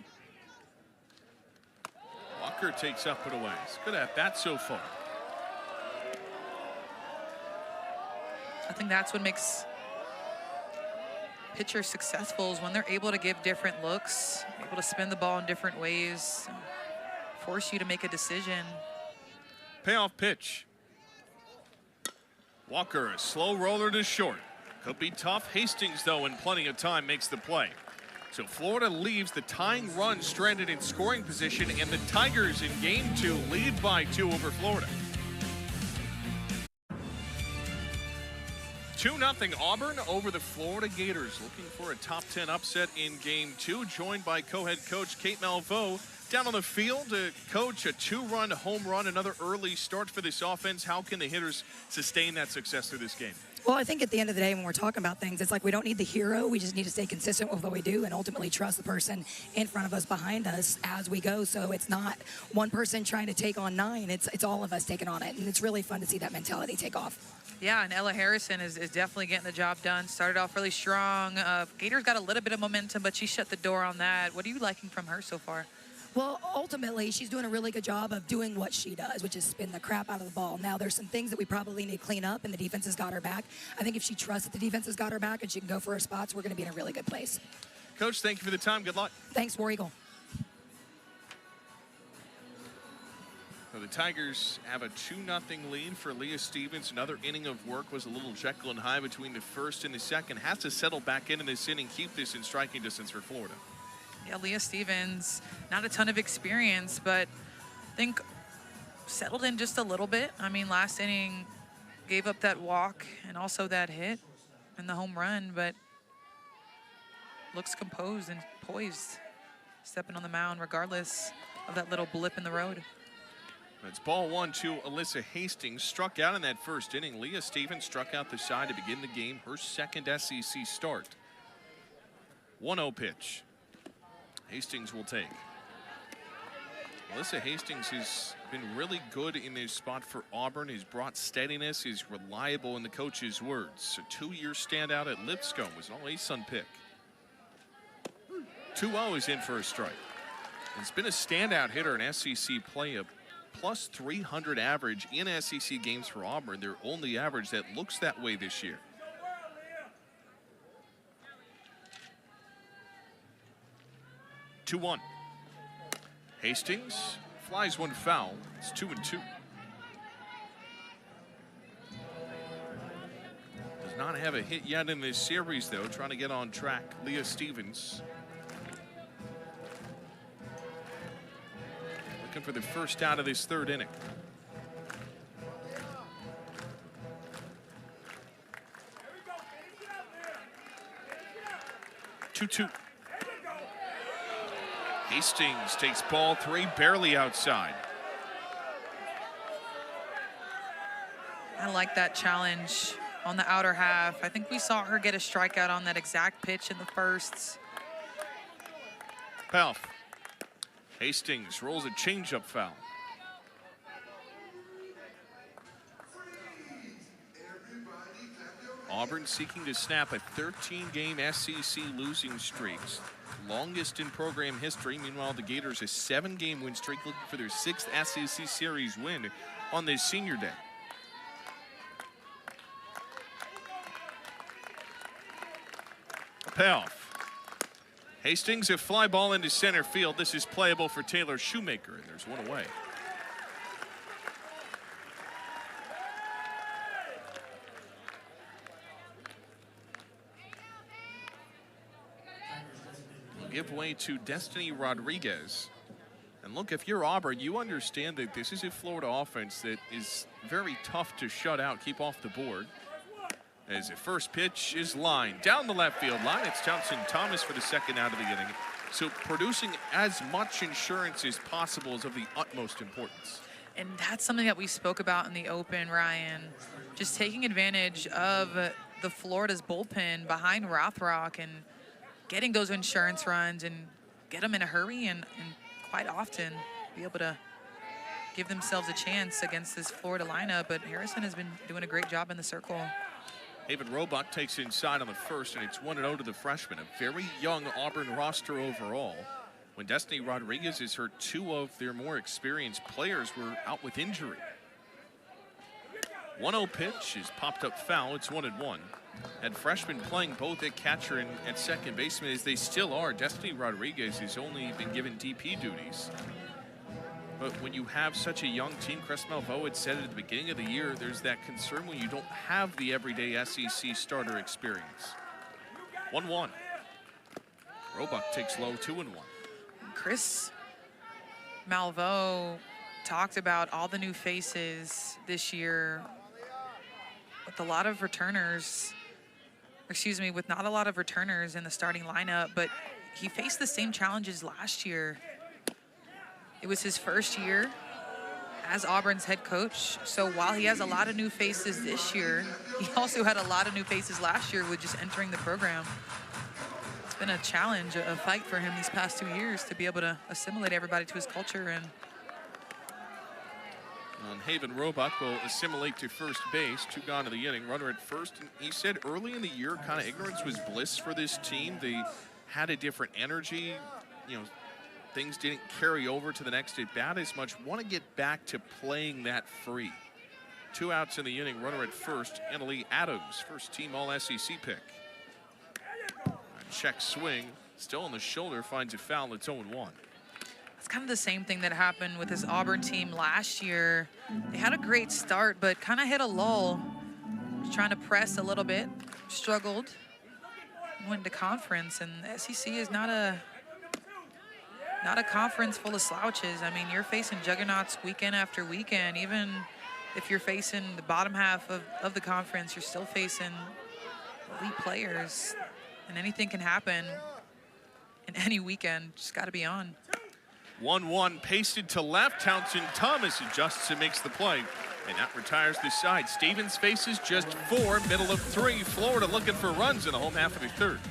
Walker takes up and away. It's good at bat so far.
I think that's what makes pitchers successful, is when they're able to give different looks, able to spin the ball in different ways, force you to make a decision.
Payoff pitch. Walker, a slow roller to short. Could be tough. Hastings, though, in plenty of time, makes the play. So Florida leaves the tying run stranded in scoring position, and the Tigers in game 2 lead by 2 over Florida. 2-0 Auburn over the Florida Gators, looking for a top 10 upset in game 2, joined by co-head coach Kate Malveaux. Down on the field, coach, a 2-run home run, another early start for this offense. How can the hitters sustain that success through this game?
Well, I think at the end of the day, when we're talking about things, it's like we don't need the hero. We just need to stay consistent with what we do and ultimately trust the person in front of us, behind us as we go. So it's not one person trying to take on 9. It's all of us taking on it. And it's really fun to see that mentality take off.
Yeah, and Ella Harrison is definitely getting the job done. Started off really strong. Gators got a little bit of momentum, but she shut the door on that. What are you liking from her so far?
Well, ultimately, she's doing a really good job of doing what she does, which is spin the crap out of the ball. Now, there's some things that we probably need to clean up, and the defense has got her back. I think if she trusts that the defense has got her back and she can go for her spots, we're going to be in a really good place.
Coach, thank you for the time. Good luck.
Thanks, War Eagle.
So the Tigers have a 2-0 lead for Leah Stevens. Another inning of work was a little Jekyll and Hyde between the first and the second. Has to settle back into this inning, keep this in striking distance for Florida.
Yeah, Leah Stevens, not a ton of experience, but I think settled in just a little bit. I mean, last inning gave up that walk and also that hit and the home run, but looks composed and poised, stepping on the mound regardless of that little blip in the road.
It's ball 1 to Alyssa Hastings. Struck out in that first inning. Leah Stevens struck out the side to begin the game, her second SEC start. 1-0 pitch. Hastings will take. Alyssa Hastings has been really good in this spot for Auburn. He's brought steadiness. He's reliable in the coach's words. A 2-year standout at Lipscomb was an all-ASUN pick. 2-0 is in for a strike. It's been a standout hitter in SEC play, a plus 300 average in SEC games for Auburn. Their only average that looks that way this year. Two-one. Hastings flies one foul. It's 2-2. Does not have a hit yet in this series, though. Trying to get on track. Leah Stevens. Looking for the first out of this third inning. Two-two. Hastings takes ball three, barely outside.
I like that challenge on the outer half. I think we saw her get a strikeout on that exact pitch in the first.
Pelf. Hastings rolls a changeup foul. Auburn seeking to snap a 13-game SEC losing streak, longest in program history. Meanwhile, the Gators a 7-game win streak, looking for their 6th SEC series win on this senior day. Pelf. Hastings a fly ball into center field. This is playable for Taylor Shoemaker, and there's one away. Give way to Destiny Rodriguez. And look, if you're Auburn, you understand that this is a Florida offense that is very tough to shut out, keep off the board. As the first pitch is lined down the left field line, it's Townsend Thomas for the second out of the inning. So producing as much insurance as possible is of the utmost importance.
And that's something that we spoke about in the open, Ryan. Just taking advantage of the Florida's bullpen behind Rothrock and getting those insurance runs and get them in a hurry and quite often be able to give themselves a chance against this Florida lineup. But Harrison has been doing a great job in the circle.
Haven Roebuck takes inside on the first, and it's 1-0 to the freshman. A very young Auburn roster overall. When Destiny Rodriguez is hurt, 2 of their more experienced players were out with injury. 1-0 pitch is popped up foul. It's 1-1. And freshmen playing both at catcher and at second baseman, as they still are. Destiny Rodriguez has only been given DP duties. But when you have such a young team, Chris Malveaux had said it at the beginning of the year, there's that concern when you don't have the everyday SEC starter experience. 1-1. Roebuck takes low, 2-1.
Chris Malveaux talked about all the new faces this year with a lot of returners. Excuse me, with not a lot of returners in the starting lineup, but he faced the same challenges last year. It was his first year as Auburn's head coach. So while he has a lot of new faces this year, he also had a lot of new faces last year with just entering the program. It's been a challenge, a fight for him these past 2 years to be able to assimilate everybody to his culture. And
Haven Roebuck will assimilate to first base. 2 gone to the inning, runner at first. And he said early in the year, kind of ignorance was bliss for this team. They had a different energy. You know, things didn't carry over to the next at bat as much. Want to get back to playing that free. 2 outs in the inning, runner at first. Annalie Adams, first team All-SEC pick. A check swing, still on the shoulder, finds a foul. It's 0-1.
it's kind of the same thing that happened with this Auburn team last year. They had a great start, but kind of hit a lull. Just trying to press a little bit, struggled, went to conference, and the SEC is not a conference full of slouches. I mean, you're facing juggernauts weekend after weekend. Even if you're facing the bottom half of the conference, you're still facing elite players, and anything can happen in any weekend. Just got to be on.
1-1 pasted to left. Townsend Thomas adjusts and makes the play, and that retires the side. Stevens faces just 4, middle of 3. Florida looking for runs in the home half of the third.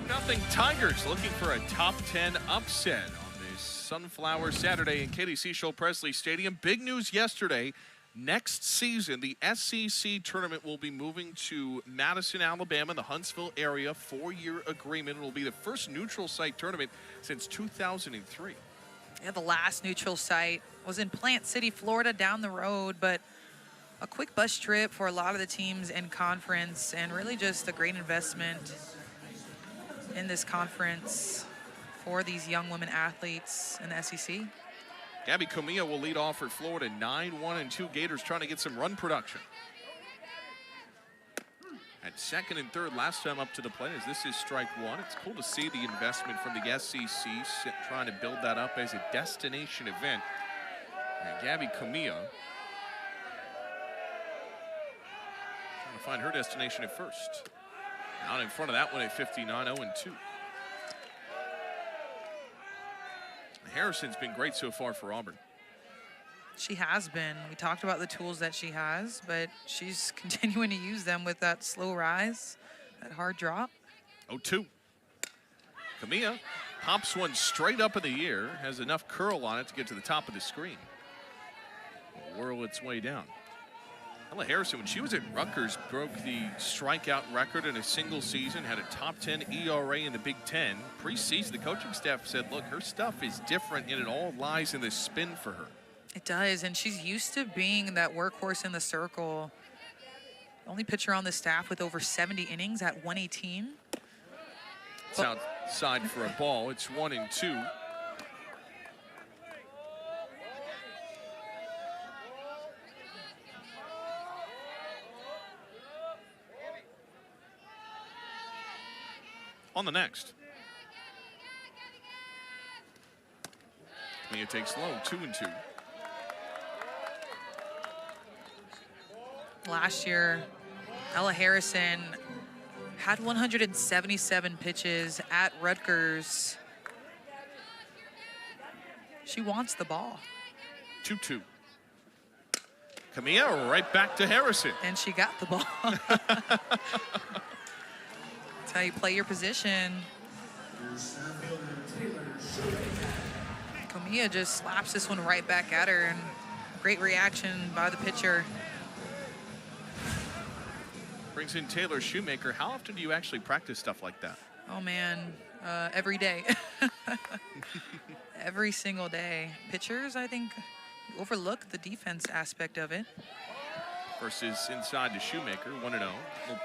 2-0 Tigers looking for a top 10 upset on this Sunflower Saturday in KDC Show Presley Stadium. Big news yesterday. Next season, the SEC tournament will be moving to Madison, Alabama, the Huntsville area. 4-year agreement. It will be the first neutral site tournament since 2003.
Yeah, the last neutral site was in Plant City, Florida, down the road, but a quick bus trip for a lot of the teams in conference, and really just a great investment in this conference for these young women athletes in the SEC.
Gabby Comilla will lead off for Florida, 9-1-2. Gators trying to get some run production. At second and third, last time up to the plate, as this is strike one. It's cool to see the investment from the SEC trying to build that up as a destination event. And Gabby Comilla trying to find her destination at first. Out in front of that one at 59-0-2. Harrison's been great so far for Auburn.
She has been. We talked about the tools that she has, but she's continuing to use them with that slow rise, that hard drop.
0-2. Comilla pops one straight up in the air, has enough curl on it to get to the top of the screen. Whirl its way down. Ella Harrison, when she was at Rutgers, broke the strikeout record in a single season, had a top 10 ERA in the Big Ten. Pre-season, the coaching staff said, look, her stuff is different, and it all lies in the spin for her.
It does, and she's used to being that workhorse in the circle. The only pitcher on the staff with over 70 innings at 118.
It's outside for a ball. It's 1-2. On the next. Comilla takes low, 2-2.
Last year, Ella Harrison had 177 pitches at Rutgers. She wants the ball.
2-2. Comilla right back to Harrison.
And she got the ball. That's how you play your position. Comilla just slaps this one right back at her, and great reaction by the pitcher.
Brings in Taylor Shoemaker. How often do you actually practice stuff like that?
Oh man, every day. Every single day. Pitchers, I think, overlook the defense aspect of it.
Versus inside to Shoemaker, 1-0, little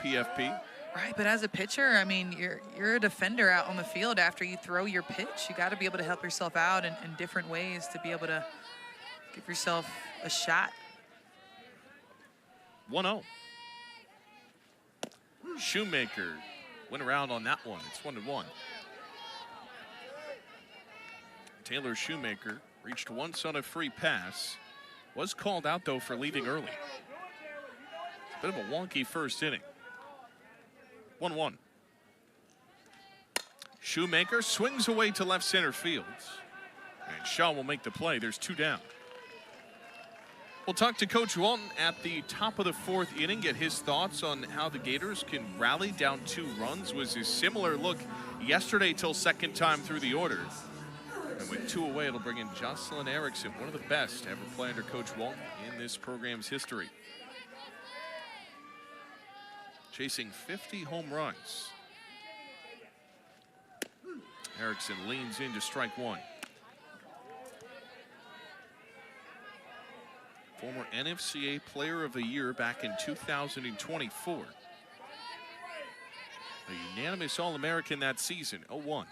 PFP.
Right, but as a pitcher, I mean, you're a defender out on the field after you throw your pitch. You got to be able to help yourself out in different ways to be able to give yourself a shot.
1-0. Shoemaker went around on that one. It's 1-1. Taylor Shoemaker reached once on a free pass. Was called out, though, for leaving early. It's a bit of a wonky first inning. 1-1. Shoemaker swings away to left center field. And Shaw will make the play. There's 2 down. We'll talk to Coach Walton at the top of the 4th inning, get his thoughts on how the Gators can rally down 2 runs. Was a similar look yesterday till second time through the order. And with 2 away, it'll bring in Jocelyn Erickson, one of the best to ever play under Coach Walton in this program's history. Chasing 50 home runs. Erickson leans into strike 1. Former NFCA Player of the Year back in 2024. A unanimous All-American that season, 0-1.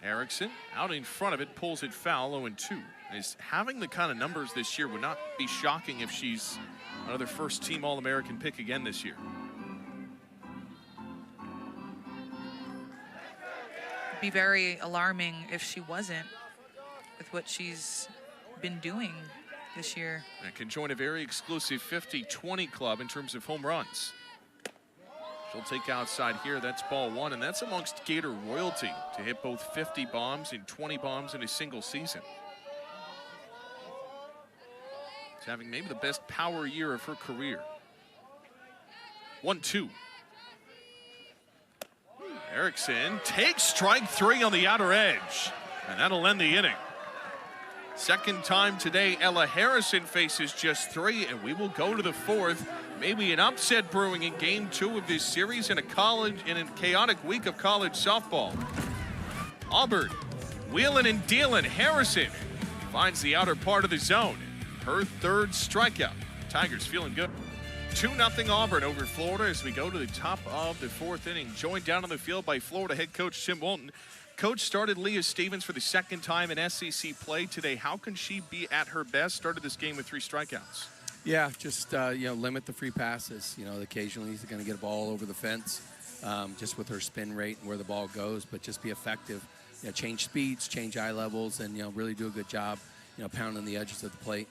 Erickson out in front of it, pulls it foul, 0-2. Is having the kind of numbers this year would not be shocking if she's another first-team All-American pick again this year.
It'd be very alarming if she wasn't, with what she's been doing this year.
And can join a very exclusive 50-20 club in terms of home runs. She'll take outside here. That's ball 1, and that's amongst Gator royalty to hit both 50 bombs and 20 bombs in a single season. She's having maybe the best power year of her career. 1-2. Erickson takes strike 3 on the outer edge, and that'll end the inning. Second time today, Ella Harrison faces just 3, and we will go to the 4th. Maybe an upset brewing in game 2 of this series in a chaotic week of college softball. Auburn Wheeling and dealing. Harrison finds the outer part of the zone. Her third strikeout. Tigers feeling good. 2-0 Auburn over Florida as we go to the top of the fourth inning. Joined down on the field by Florida head coach Tim Walton. Coach started Leah Stevens for the second time in SEC play today. How can she be at her best? Started this game with 3 strikeouts.
Yeah, just limit the free passes. Occasionally she's going to get a ball over the fence, just with her spin rate and where the ball goes. But just be effective. Change speeds, change eye levels, and really do a good job. Pounding the edges of the plate.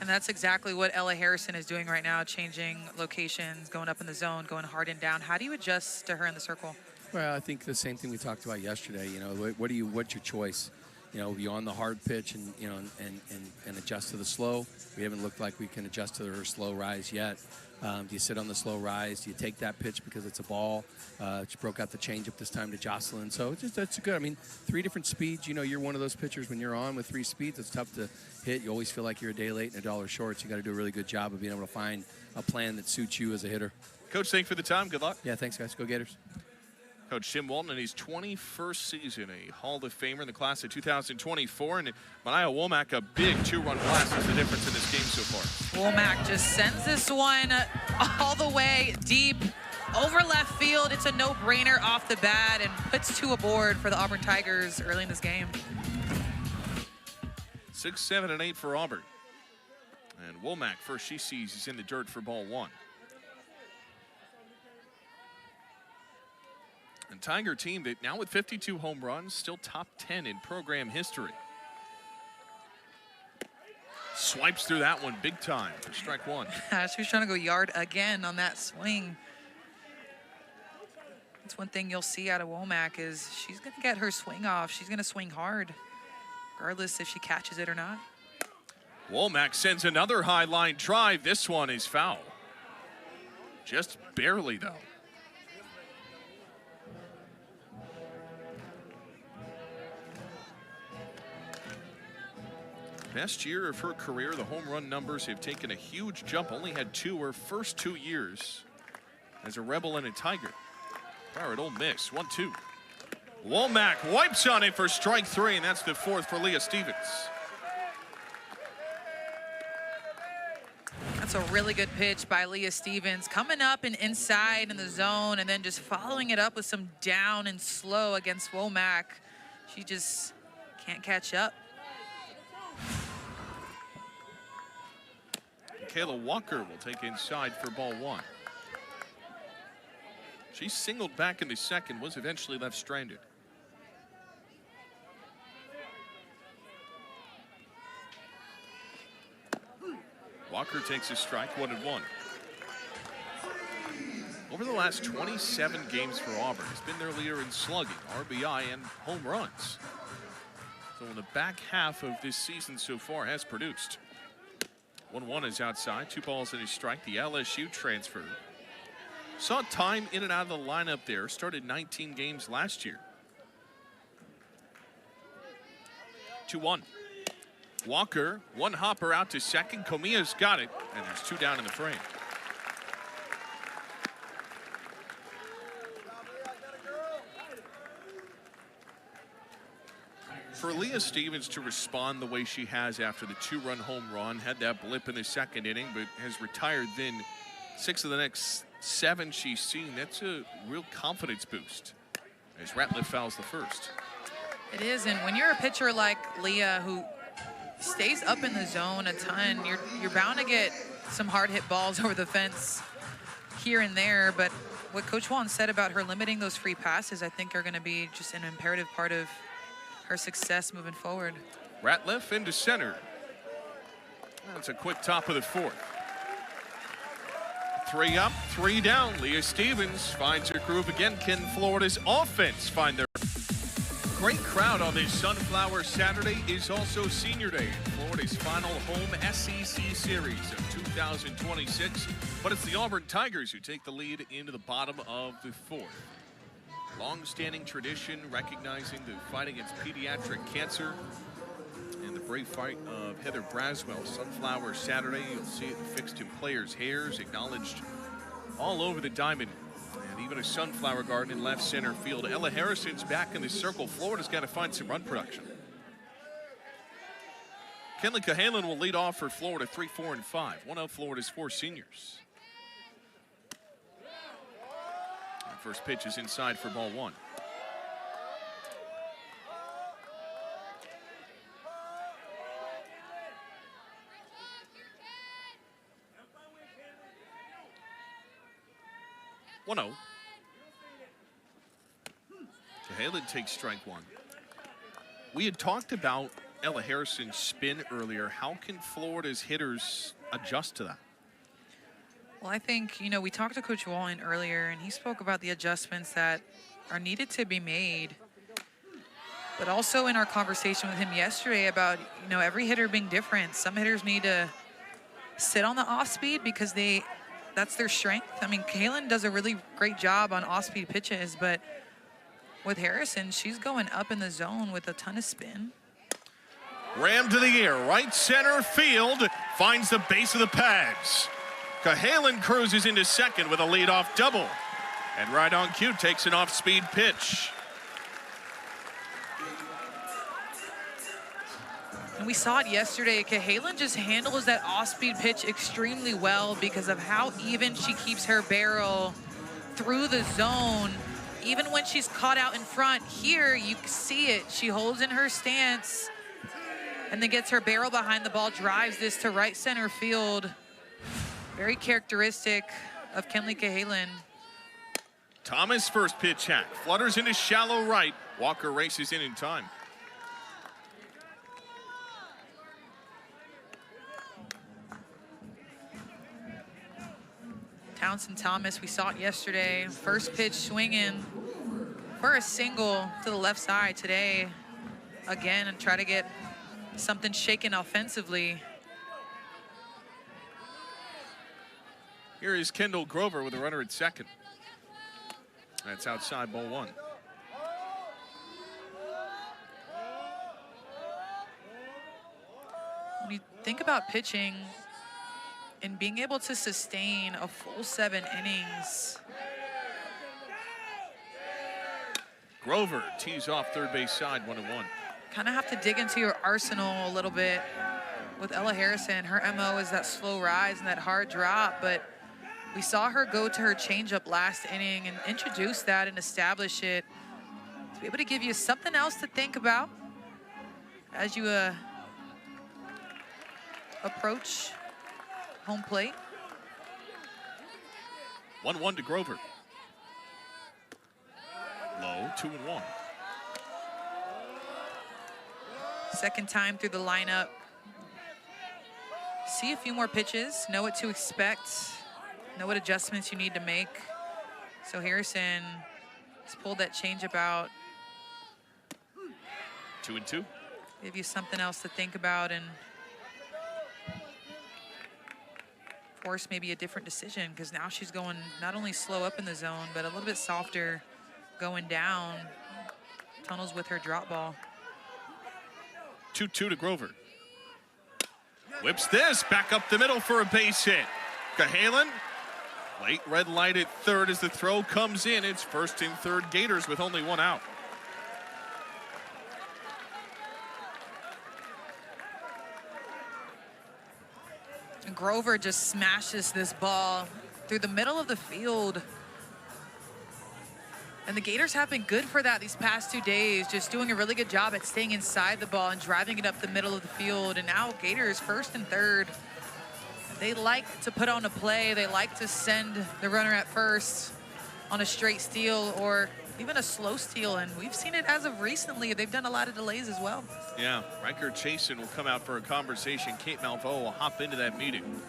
And that's exactly what Ella Harrison is doing right now, changing locations, going up in the zone, going hard and down. How do you adjust to her in the circle?
Well, I think the same thing we talked about yesterday. What's your choice? You on the hard pitch and and adjust to the slow. We haven't looked like we can adjust to her slow rise yet. Do you sit on the slow rise? Do you take that pitch because it's a ball? She broke out the changeup this time to Jocelyn. So that's good. I mean, 3 different speeds. You're one of those pitchers when you're on with 3 speeds. It's tough to hit. You always feel like you're a day late and a dollar short. So you got to do a really good job of being able to find a plan that suits you as a hitter.
Coach, thanks for the time. Good luck.
Yeah, thanks, guys. Go Gators.
Coach Tim Walton in his 21st season, a Hall of Famer in the class of 2024. And Mania Womack, a big 2-run blast is the difference in this game so far.
Womack just sends this one all the way deep over left field. It's a no-brainer off the bat and puts 2 aboard for the Auburn Tigers early in this game.
6, 7, and 8 for Auburn. And Womack, first she sees, is in the dirt for ball 1. And Tiger team that now with 52 home runs, still top 10 in program history. Swipes through that one big time for strike 1.
She was trying to go yard again on that swing. That's one thing you'll see out of Womack is she's going to get her swing off. She's going to swing hard, regardless if she catches it or not.
Womack sends another high line drive. This one is foul. Just barely, though. Best year of her career, the home run numbers have taken a huge jump. Only had 2 her first 2 years as a Rebel and a Tiger. Power at Ole Miss, 1-2. Womack wipes on it for strike 3, and that's the 4th for Leah Stevens.
That's a really good pitch by Leah Stevens, coming up and inside in the zone and then just following it up with some down and slow against Womack. She just can't catch up.
Kayla Walker will take inside for ball 1. She singled back in the second, was eventually left stranded. Walker takes a strike, 1-1. Over the last 27 games for Auburn, has been their leader in slugging, RBI, and home runs. So in the back half of this season so far has produced. 1-1 is outside, 2 balls and a strike. The LSU transfer. Saw time in and out of the lineup there. Started 19 games last year. 2-1. Walker, 1 hopper out to second. Comia's got it, and there's 2 down in the frame. For Leah Stevens to respond the way she has after the 2-run home run, had that blip in the second inning, but has retired then 6 of the next 7 she's seen. That's a real confidence boost as Ratliff fouls the first.
It is, and when you're a pitcher like Leah who stays up in the zone a ton, you're bound to get some hard hit balls over the fence here and there, but what Coach Walton said about her limiting those free passes, I think are going to be just an imperative part of her success moving forward.
Ratliff into center. That's a quick top of the 4th. 3 up, 3 down. Leah Stevens finds her groove again. Can Florida's offense find their great crowd on this Sunflower Saturday is also Senior Day, Florida's final home SEC series of 2026. But it's the Auburn Tigers who take the lead into the bottom of the 4th. Long-standing tradition recognizing the fight against pediatric cancer and the brave fight of Heather Braswell. Sunflower Saturday, you'll see it fixed in players' hairs, acknowledged all over the diamond, and even a sunflower garden in left center field. Ella Harrison's back in the circle. Florida's got to find some run production. Kenley Cahalan will lead off for Florida, 3, 4, and 5. One of Florida's 4 seniors. And first pitch is inside for ball 1. Cahalan takes strike 1. We had talked about Ella Harrison's spin earlier. How can Florida's hitters adjust to that?
Well, I think, you know, we talked to Coach Wallen earlier, and he spoke about the adjustments that are needed to be made. But also in our conversation with him yesterday about, you know, every hitter being different. Some hitters need to sit on the off speed because that's their strength. I mean, Cahalan does a really great job on off-speed pitches, but with Harrison, she's going up in the zone with a ton of spin.
Rammed to the air, right center field, finds the base of the pads. Cahalan cruises into second with a leadoff double. And right on cue, takes an off-speed pitch.
And we saw it yesterday. Cahalan just handles that off-speed pitch extremely well because of how even she keeps her barrel through the zone. Even when she's caught out in front, here you see it. She holds in her stance and then gets her barrel behind the ball, drives this to right center field. Very characteristic of Kenley Cahalan.
Thomas first pitch hack, flutters into shallow right. Walker races in time.
Townsend Thomas, we saw it yesterday. First pitch swinging for a single to the left side today. Again, and try to get something shaken offensively.
Here is Kendall Grover with a runner at second. That's outside ball 1.
When you think about pitching and being able to sustain a full 7 innings.
Grover tees off third base side, 1-1.
Kind of have to dig into your arsenal a little bit with Ella Harrison. Her MO is that slow rise and that hard drop, but we saw her go to her changeup last inning and introduce that and establish it to be able to give you something else to think about as you approach home plate.
1-1 to Grover. Low, 2-1.
Second time through the lineup. See a few more pitches, know what to expect, know what adjustments you need to make. So Harrison has pulled that changeup out.
2-2.
Give you something else to think about and force maybe a different decision, because now she's going not only slow up in the zone, but a little bit softer going down. Tunnels with her drop ball.
2-2 to Grover. Whips this back up the middle for a base hit. Cahalan, late red light at third as the throw comes in. It's first and third Gators with only 1 out.
And Grover just smashes this ball through the middle of the field. And the Gators have been good for that these past 2 days, just doing a really good job at staying inside the ball and driving it up the middle of the field. And now Gators first and third. They like to put on a play. They like to send the runner at first on a straight steal or even a slow steal. And we've seen it as of recently. They've done a lot of delays as well.
Yeah, Riker Chasen will come out for a conversation. Kate Malveaux will hop into that meeting.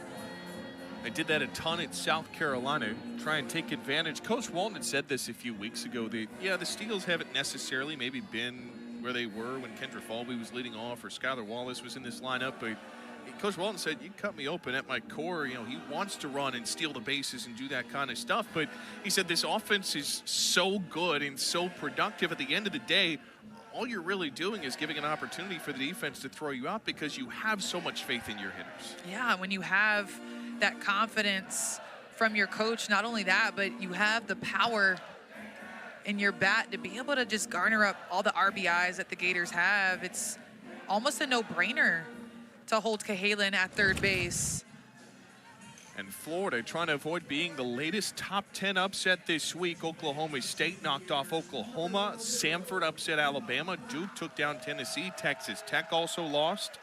They did that a ton at South Carolina, try and take advantage. Coach Walton had said this a few weeks ago. The steals haven't necessarily maybe been where they were when Kendra Falvey was leading off or Skylar Wallace was in this lineup, but Coach Walton said, you cut me open at my core. You know, he wants to run and steal the bases and do that kind of stuff, but he said this offense is so good and so productive. At the end of the day, all you're really doing is giving an opportunity for the defense to throw you out because you have so much faith in your hitters.
Yeah, when you have that confidence from your coach, not only that, but you have the power in your bat to be able to just garner up all the RBIs that the Gators have. It's almost a no-brainer to hold Cahalan at third base.
And Florida trying to avoid being the latest top 10 upset this week. Oklahoma State knocked off Oklahoma. Samford upset Alabama. Duke took down Tennessee. Texas Tech also lost.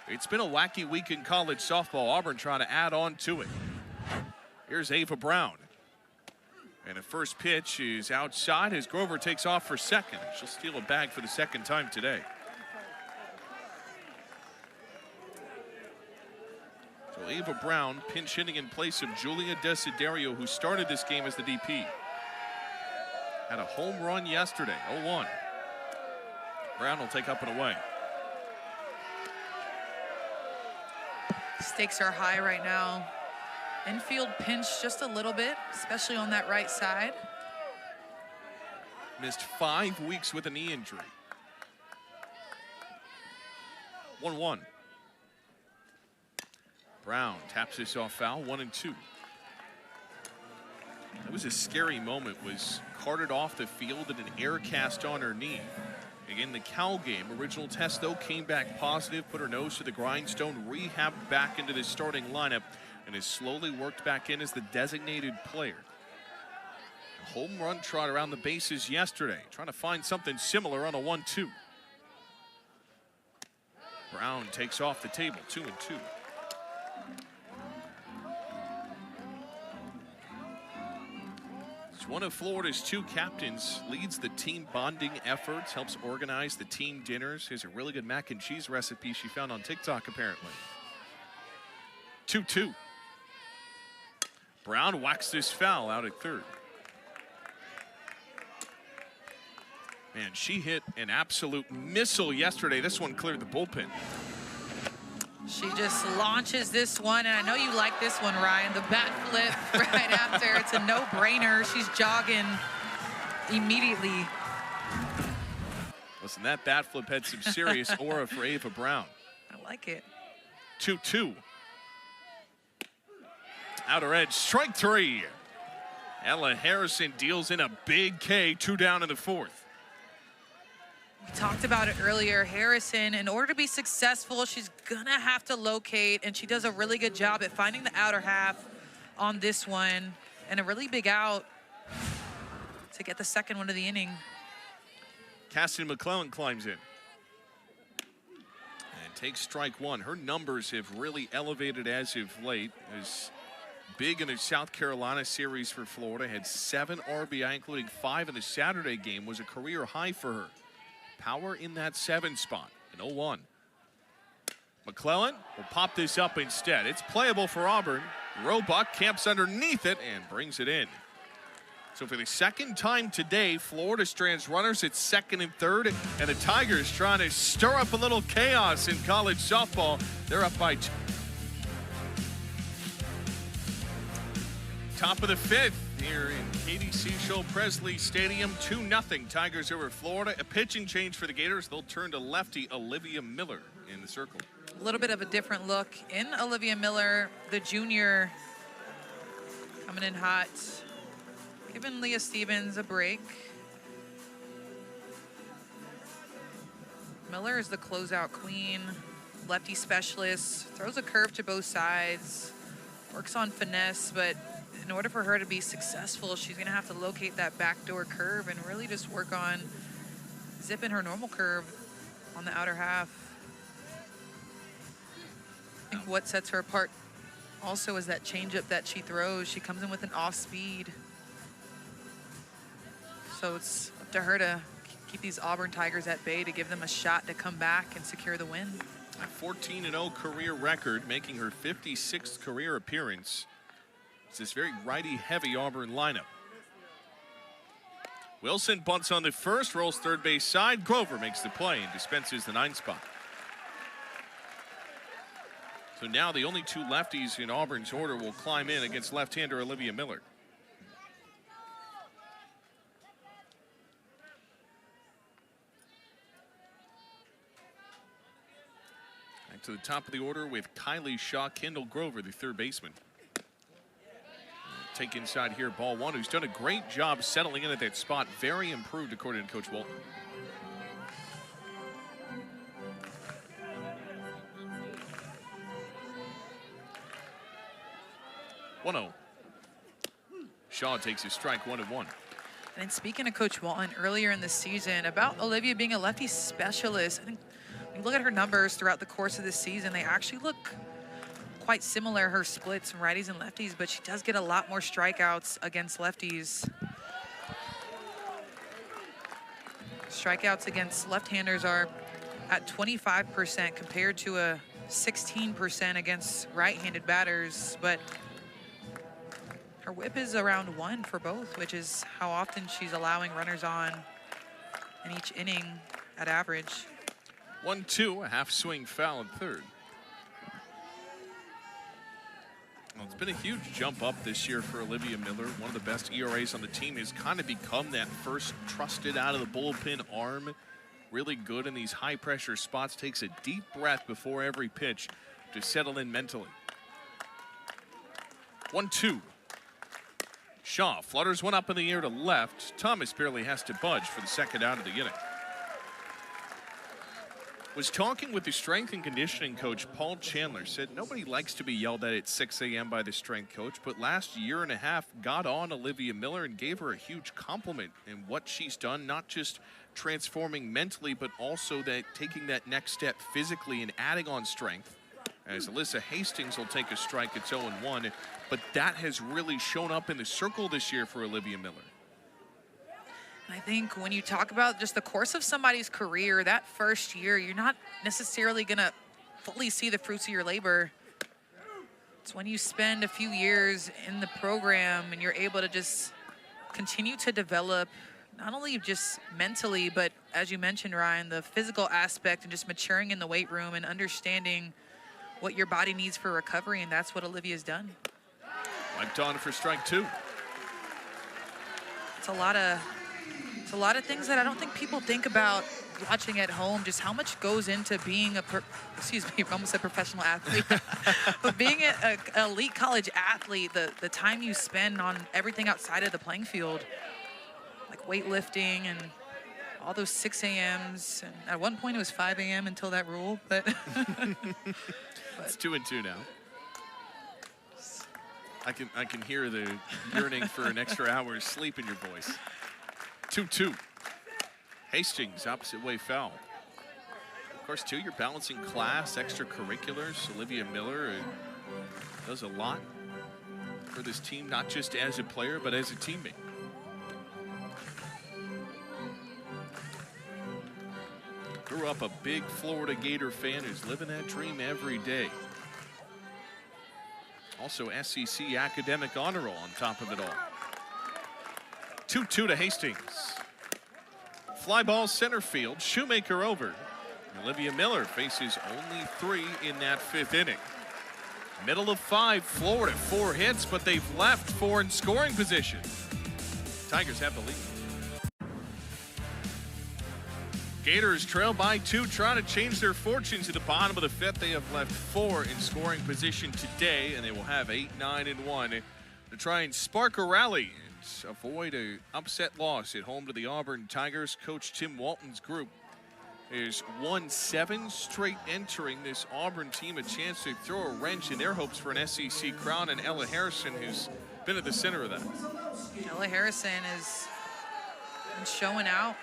It's been a wacky week in college softball. Auburn trying to add on to it. Here's Ava Brown. And the first pitch is outside as Grover takes off for second. She'll steal a bag for the second time today. So Ava Brown pinch hitting in place of Julia Desiderio, who started this game as the DP. Had a home run yesterday, 0-1. Brown will take up and away.
Stakes are high right now. Infield pinch just a little bit, especially on that right side.
Missed 5 weeks with a knee injury. 1-1. Brown taps this off foul, 1-2. That was a scary moment, was carted off the field in an air cast on her knee. Again, the Cal game, original test though, came back positive, put her nose to the grindstone, rehabbed back into the starting lineup, and has slowly worked back in as the designated player. A home run trot around the bases yesterday, trying to find something similar on a 1-2. Brown takes off the table, 2-2. One of Florida's 2 captains, leads the team bonding efforts, helps organize the team dinners. Here's a really good mac and cheese recipe she found on TikTok, apparently. 2-2. Brown whacks this foul out at third. Man, she hit an absolute missile yesterday. This one cleared the bullpen.
She just launches this one, and I know you like this one, Ryan. The bat flip right after. It's a no-brainer. She's jogging immediately.
Listen, that bat flip had some serious aura for Ava Brown.
I like it.
2-2. Outer edge, strike 3. Ella Harrison deals in a big K, 2 down in the 4th.
We talked about it earlier. Harrison, in order to be successful, she's gonna have to locate, and she does a really good job at finding the outer half on this one, and a really big out to get the second one of the inning.
Cassidy McClellan climbs in and takes strike 1. Her numbers have really elevated as of late. Is big in the South Carolina series for Florida. Had 7 RBI, including 5 in the Saturday game. Was a career high for her. Power in that 7 spot, an 0-1. McClellan will pop this up instead. It's playable for Auburn. Roebuck camps underneath it and brings it in. So for the second time today, Florida strands runners at second and third, and the Tigers trying to stir up a little chaos in college softball. They're up by 2. Top of the 5th here in Katie Cecil Presley Stadium, 2-0 Tigers over Florida. A pitching change for the Gators. They'll turn to lefty Olivia Miller in the circle.
A little bit of a different look in Olivia Miller, the junior, coming in hot, giving Leah Stevens a break. Miller is the closeout queen, lefty specialist, throws a curve to both sides, works on finesse, but in order for her to be successful, she's gonna have to locate that backdoor curve and really just work on zipping her normal curve on the outer half. I think what sets her apart also is that changeup that she throws. She comes in with an off speed. So it's up to her to keep these Auburn Tigers at bay, to give them a shot to come back and secure the win.
A 14-0 career record, making her 56th career appearance. It's this very righty-heavy Auburn lineup. Wilson bunts on the first, rolls third base side. Grover makes the play and dispenses the 9 spot. So now the only 2 lefties in Auburn's order will climb in against left-hander Olivia Miller. Back to the top of the order with Kylie Shaw, Kendall Grover, the third baseman. Take inside here, ball 1, who's done a great job settling in at that spot. Very improved, according to Coach Walton. 1-0. Shaw takes his strike 1-1.
And speaking of Coach Walton earlier in the season about Olivia being a lefty specialist, I think when you look at her numbers throughout the course of this season, they actually look quite similar, her splits from righties and lefties, but she does get a lot more strikeouts against lefties. Strikeouts against left-handers are at 25% compared to a 16% against right-handed batters, but her whip is around 1 for both, which is how often she's allowing runners on in each inning at average.
1-2, a half swing foul in third. Well, it's been a huge jump up this year for Olivia Miller. One of the best ERAs on the team, has kind of become that first trusted out of the bullpen arm. Really good in these high pressure spots, takes a deep breath before every pitch to settle in mentally. 1-2. Shaw flutters one up in the air to left. Thomas barely has to budge for the second out of the inning. Was talking with the strength and conditioning coach, Paul Chandler, said nobody likes to be yelled at 6 a.m. by the strength coach, but last year and a half got on Olivia Miller and gave her a huge compliment in what she's done, not just transforming mentally, but also that taking that next step physically and adding on strength. As Alyssa Hastings will take a strike, it's 0-1, but that has really shown up in the circle this year for Olivia Miller.
I think when you talk about just the course of somebody's career, that first year, you're not necessarily going to fully see the fruits of your labor. It's when you spend a few years in the program and you're able to just continue to develop, not only just mentally, but as you mentioned, Ryan, the physical aspect and just maturing in the weight room and understanding what your body needs for recovery, and that's what Olivia's done.
Mike on for strike 2.
It's a lot of things that I don't think people think about watching at home, just how much goes into being excuse me, I almost said professional athlete, but being an elite college athlete, the time you spend on everything outside of the playing field, like weightlifting and all those 6 a.m.s. And at one point it was 5 a.m. until that rule, but.
It's 2-2 now. I can hear the yearning for an extra hour's sleep in your voice. 2-2. Hastings, opposite way foul. Of course, too, you're balancing class, extracurriculars. Olivia Miller does a lot for this team, not just as a player, but as a teammate. Grew up a big Florida Gator fan who's living that dream every day. Also SEC academic honor roll on top of it all. 2-2 to Hastings. Fly ball center field, Shoemaker over. Olivia Miller faces only 3 in that 5th inning. Middle of 5, Florida, 4 hits, but they've left 4 in scoring position. Tigers have the lead. Gators trail by 2, trying to change their fortunes at the bottom of the 5th. They have left 4 in scoring position today, and they will have 8, 9, and 1 to try and spark a rally and avoid an upset loss at home to the Auburn Tigers. Coach Tim Walton's group has won 7 straight, entering this Auburn team a chance to throw a wrench in their hopes for an SEC crown, and Ella Harrison, who's been at the center of that.
Ella Harrison has been showing out.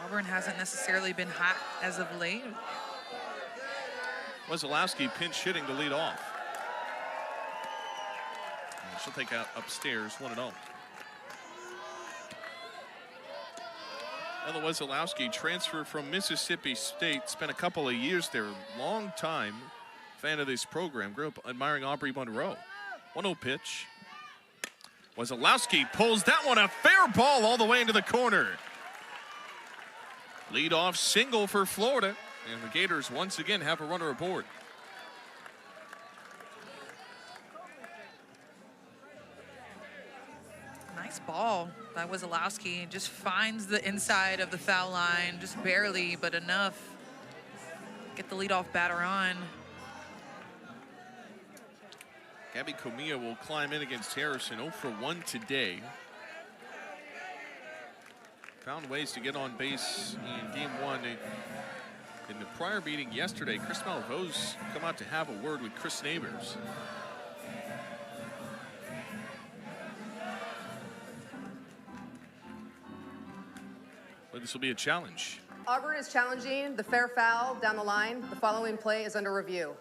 Auburn hasn't necessarily been hot as of late.
Wesolowski pinch hitting to lead off. And she'll take out upstairs 1-0. Ella Wesolowski, transfer from Mississippi State, spent a couple of years there, long time fan of this program, grew up admiring Aubrey Monroe. 1-0 pitch. Wesolowski pulls that one, a fair ball all the way into the corner. Lead-off single for Florida, and the Gators once again have a runner aboard.
Nice ball by Wesolowski. Just finds the inside of the foul line, just barely, but enough. Get the leadoff batter on.
Gabby Comilla will climb in against Harrison, 0 for 1 today. Found ways to get on base in game 1. In the prior meeting yesterday, Chris Malvo's come out to have a word with Chris Neighbors. this will be a challenge.
Auburn is challenging the fair foul down the line. The following play is under review.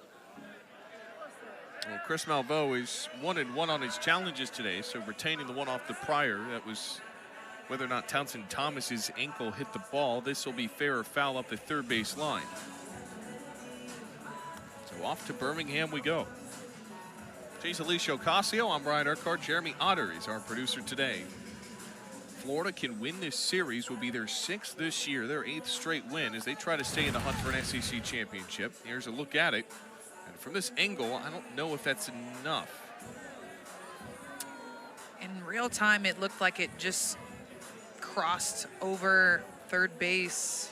Well, Chris Malveaux is 1-1 on his challenges today, so retaining the one off the prior. That was whether or not Townsend Thomas's ankle hit the ball. This will be fair or foul up the third base line. So off to Birmingham we go. Jason Alicio Ocasio, I'm Brian Urquhart. Jeremy Otter is our producer today. Florida can win this series, will be their 6th this year, their 8th straight win as they try to stay in the hunt for an SEC championship. Here's a look at it. And from this angle, I don't know if that's enough.
In real time, it looked like it just crossed over third base,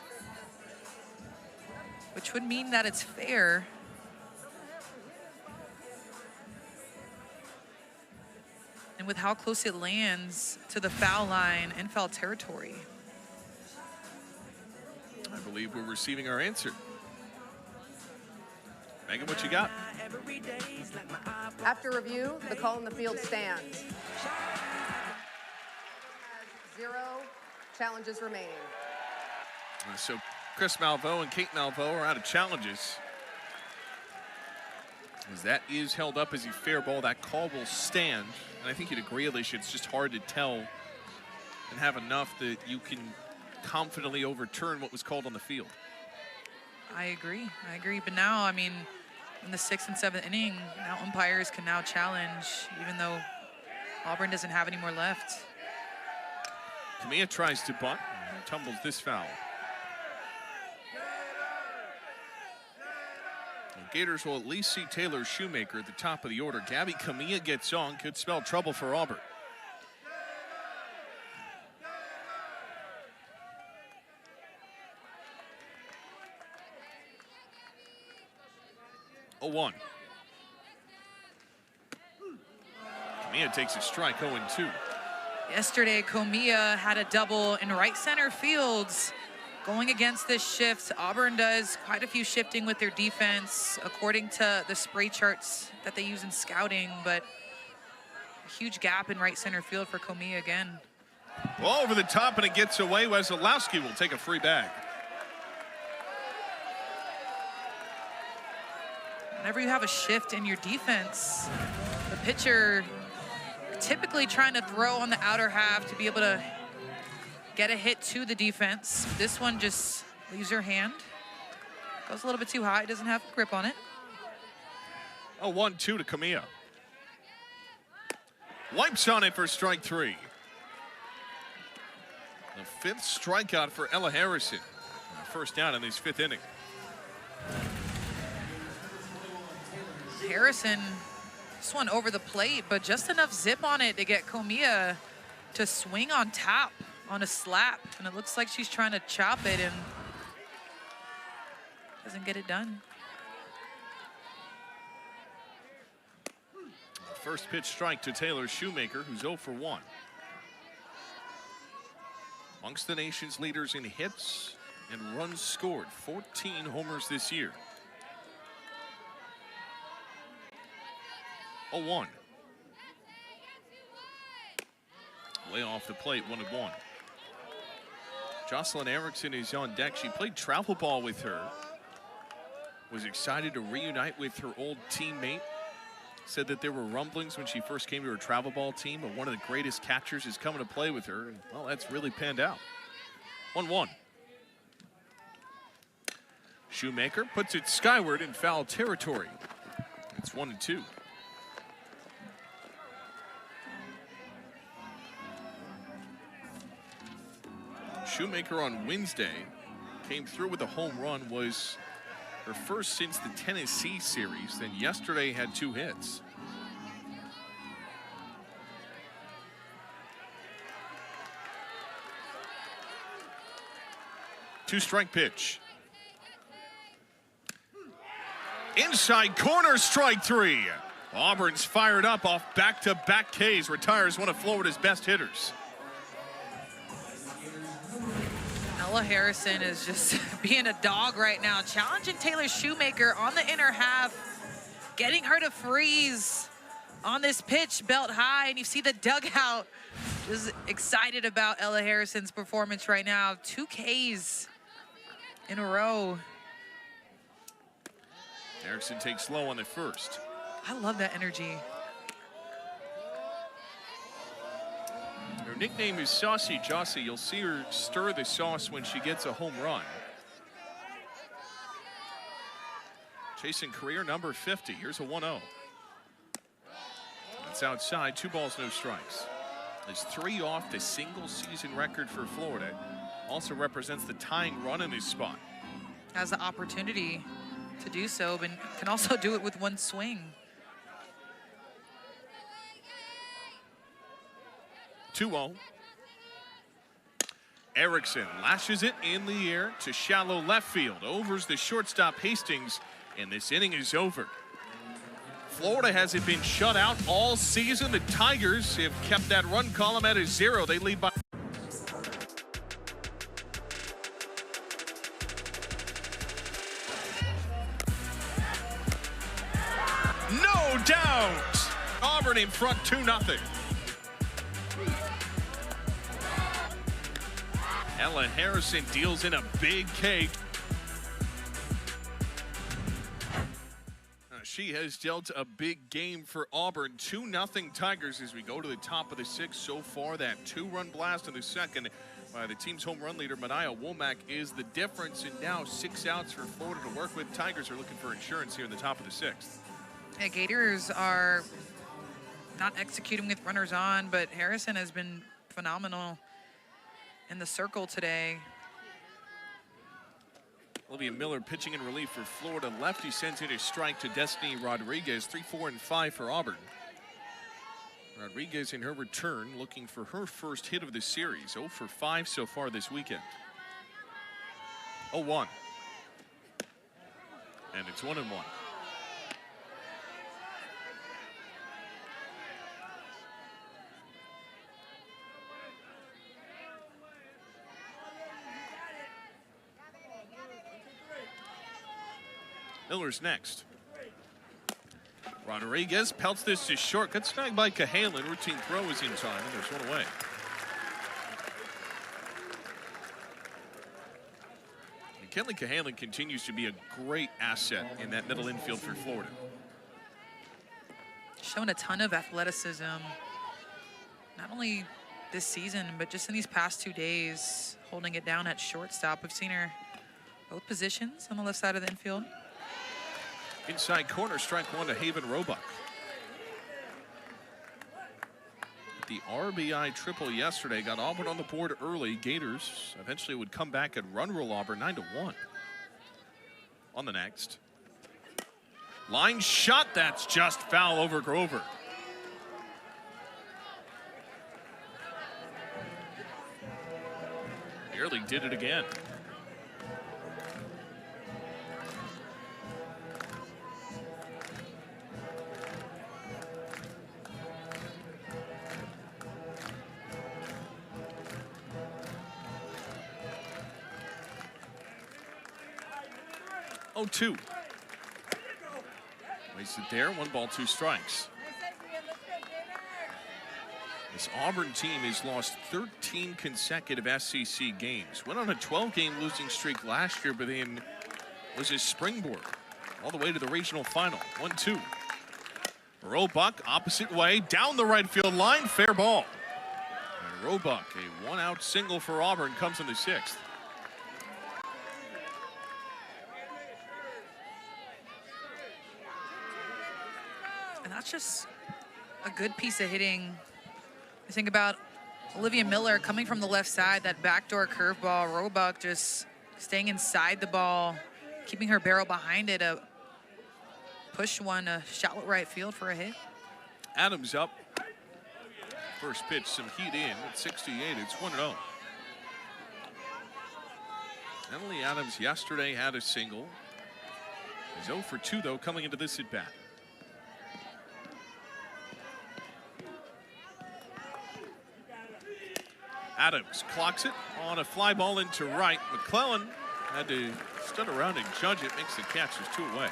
which would mean that it's fair. And with how close it lands to the foul line in foul territory.
I believe we're receiving our answer. Megan, what you got?
After review, the call in the field stands. Has 0 challenges remaining.
So Chris Malveaux and Kate Malveaux are out of challenges. As that is held up as a fair ball, that call will stand. And I think you'd agree, Alicia, it's just hard to tell and have enough that you can confidently overturn what was called on the field.
I agree. But now, I mean, in the 6th and 7th inning, now umpires can now challenge, even though Auburn doesn't have any more left.
Camilla tries to bunt and tumbles this foul. Gators will at least see Taylor Shoemaker at the top of the order. Gabby Camilla gets on, could spell trouble for Auburn. Oh, 1. Camilla takes a strike, 0-2.
Yesterday, Comia had a double in right center fields. Going against this shift, Auburn does quite a few shifting with their defense, according to the spray charts that they use in scouting, but a huge gap in right center field for Comia again.
Well, over the top, and it gets away. Wesolowski will take a free bag.
Whenever you have a shift in your defense, the pitcher typically trying to throw on the outer half to be able to get a hit to the defense. This one just leaves your hand. Goes a little bit too high, doesn't have grip on it.
Oh, 1-2 to Camilla. Wipes on it for strike 3. The 5th strikeout for Ella Harrison. First down in this 5th inning.
Harrison, this one over the plate, but just enough zip on it to get Comia to swing on top on a slap, and it looks like she's trying to chop it and doesn't get it done.
First pitch strike to Taylor Shoemaker, who's 0 for 1. Amongst the nation's leaders in hits and runs scored, 14 homers this year. 0-1. Way off the plate, 1-1. Jocelyn Erickson is on deck. She played travel ball with her. Was excited to reunite with her old teammate. Said that there were rumblings when she first came to her travel ball team, but one of the greatest catchers is coming to play with her. And, well, that's really panned out. 1-1. Shoemaker puts it skyward in foul territory. It's 1-2. Shoemaker on Wednesday came through with a home run, was her first since the Tennessee series. Then yesterday had 2 hits. Two-strike pitch. Inside corner, strike 3. Auburn's fired up off back-to-back Ks, retires one of Florida's best hitters.
Ella Harrison is just being a dog right now, challenging Taylor Shoemaker on the inner half, getting her to freeze on this pitch, belt high, and you see the dugout Just excited about Ella Harrison's performance right now. 2 Ks in a row.
Harrison takes low on the first.
I love that energy.
Her nickname is Saucy Jossie. You'll see her stir the sauce when she gets a home run. Chasing career number 50. Here's a 1-0. That's outside. 2 balls, no strikes. Is 3 off the single season record for Florida. Also represents the tying run in this spot.
Has the opportunity to do so, but can also do it with 1 swing.
2-0. Erickson lashes it in the air to shallow left field. Overs the shortstop Hastings, and this inning is over. Florida hasn't been shut out all season. The Tigers have kept that run column at a 0. They lead by... No doubt! Auburn in front 2-0. Ella Harrison deals in a big cake. She has dealt a big game for Auburn. 2-0 Tigers as we go to the top of the 6th. So far, that 2-run blast in the second by the team's home run leader, Mania Womack, is the difference. And now 6 outs for Florida to work with. Tigers are looking for insurance here in the top of the 6th.
Yeah, Gators are not executing with runners on, but Harrison has been phenomenal in the circle today.
Olivia Miller pitching in relief for Florida. Lefty sends in a strike to Destiny Rodriguez. 3, 4, and 5 for Auburn. Rodriguez in her return looking for her first hit of the series. 0 for 5 so far this weekend. 0-1. And it's 1-1. Miller's next. Rodriguez pelts this to short. Good snag by Cahalan. Routine throw is in time, and there's 1 away. And Kenley Cahalan continues to be a great asset in that middle infield for Florida.
Showing a ton of athleticism, not only this season, but just in these past 2 days, holding it down at shortstop. We've seen her both positions on the left side of the infield.
Inside corner, strike 1 to Haven Roebuck. The RBI triple yesterday got Auburn on the board early. Gators eventually would come back and run rule Auburn 9-1. On the next. Line shot, that's just foul over Grover. Nearly did it again. Oh, 2. Placed it there. 1 ball, 2 strikes. This Auburn team has lost 13 consecutive SEC games. Went on a 12-game losing streak last year, but then was a springboard all the way to the regional final. 1-2. Roebuck, opposite way, down the right field line, fair ball. And Roebuck, a 1-out single for Auburn, comes in the 6th.
And that's just a good piece of hitting. You think about Olivia Miller coming from the left side, that backdoor curveball. Roebuck just staying inside the ball, keeping her barrel behind it. A push one to shallow right field for a hit.
Adams up. First pitch, some heat in at 68. It's 1-0. Emily Adams yesterday had a single. He's 0 for 2, though, coming into this at-bat. Adams clocks it on a fly ball into right. McClellan had to stand around and judge it. Makes the catch. There's 2 away.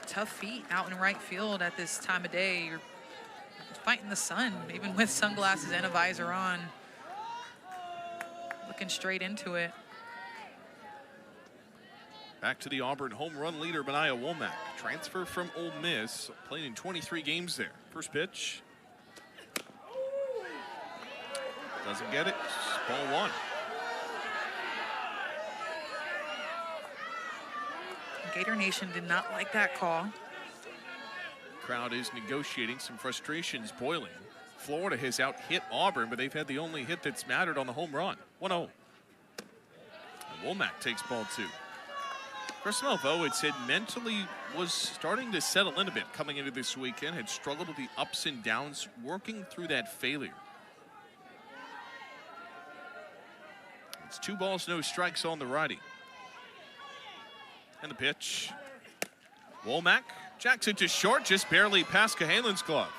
Tough feet out in right field at this time of day. You're fighting the sun, even with sunglasses and a visor on. Looking straight into it.
Back to the Auburn home run leader, Benaiah Womack. Transfer from Ole Miss, played in 23 games there. First pitch. Doesn't get it. Ball one.
Gator Nation did not like that call.
Crowd is negotiating, some frustrations boiling. Florida has out-hit Auburn, but they've had the only hit that's mattered on the home run. 1-0. And Womack takes ball two. Chris Melvo had said mentally was starting to settle in a bit coming into this weekend, had struggled with the ups and downs, working through that failure. It's 2 balls, no strikes on the righty. And the pitch. Womack jacks it to short, just barely past Cahalan's glove.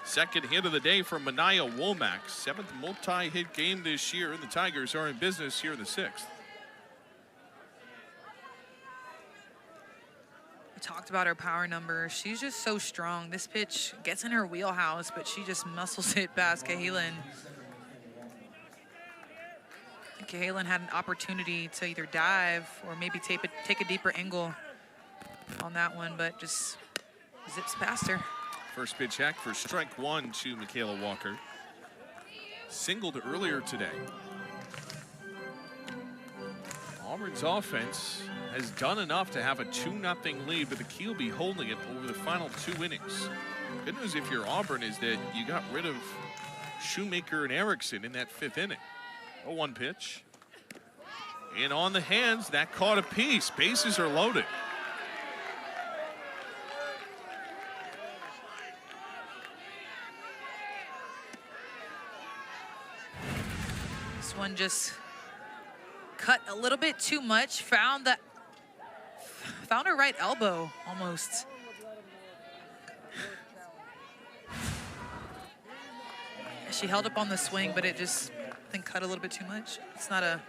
Second hit of the day from Benaiah Womack. 7th multi-hit game this year, and the Tigers are in business here in the 6th.
We talked about her power numbers. She's just so strong. This pitch gets in her wheelhouse, but she just muscles it past Cahalan. Cahalan had an opportunity to either dive or maybe take a deeper angle on that one, but just zips past her.
First pitch hack for strike one to Michaela Walker. Singled earlier today. Auburn's offense has done enough to have a 2-0 lead, but the key will be holding it over the final 2 innings. Good news if you're Auburn is that you got rid of Shoemaker and Erickson in that 5th inning. 0-1 pitch. And on the hands, that caught a piece. Bases are loaded.
This one just cut a little bit too much. Found her right elbow almost. She held up on the swing, but it just cut a little bit too much. It's not a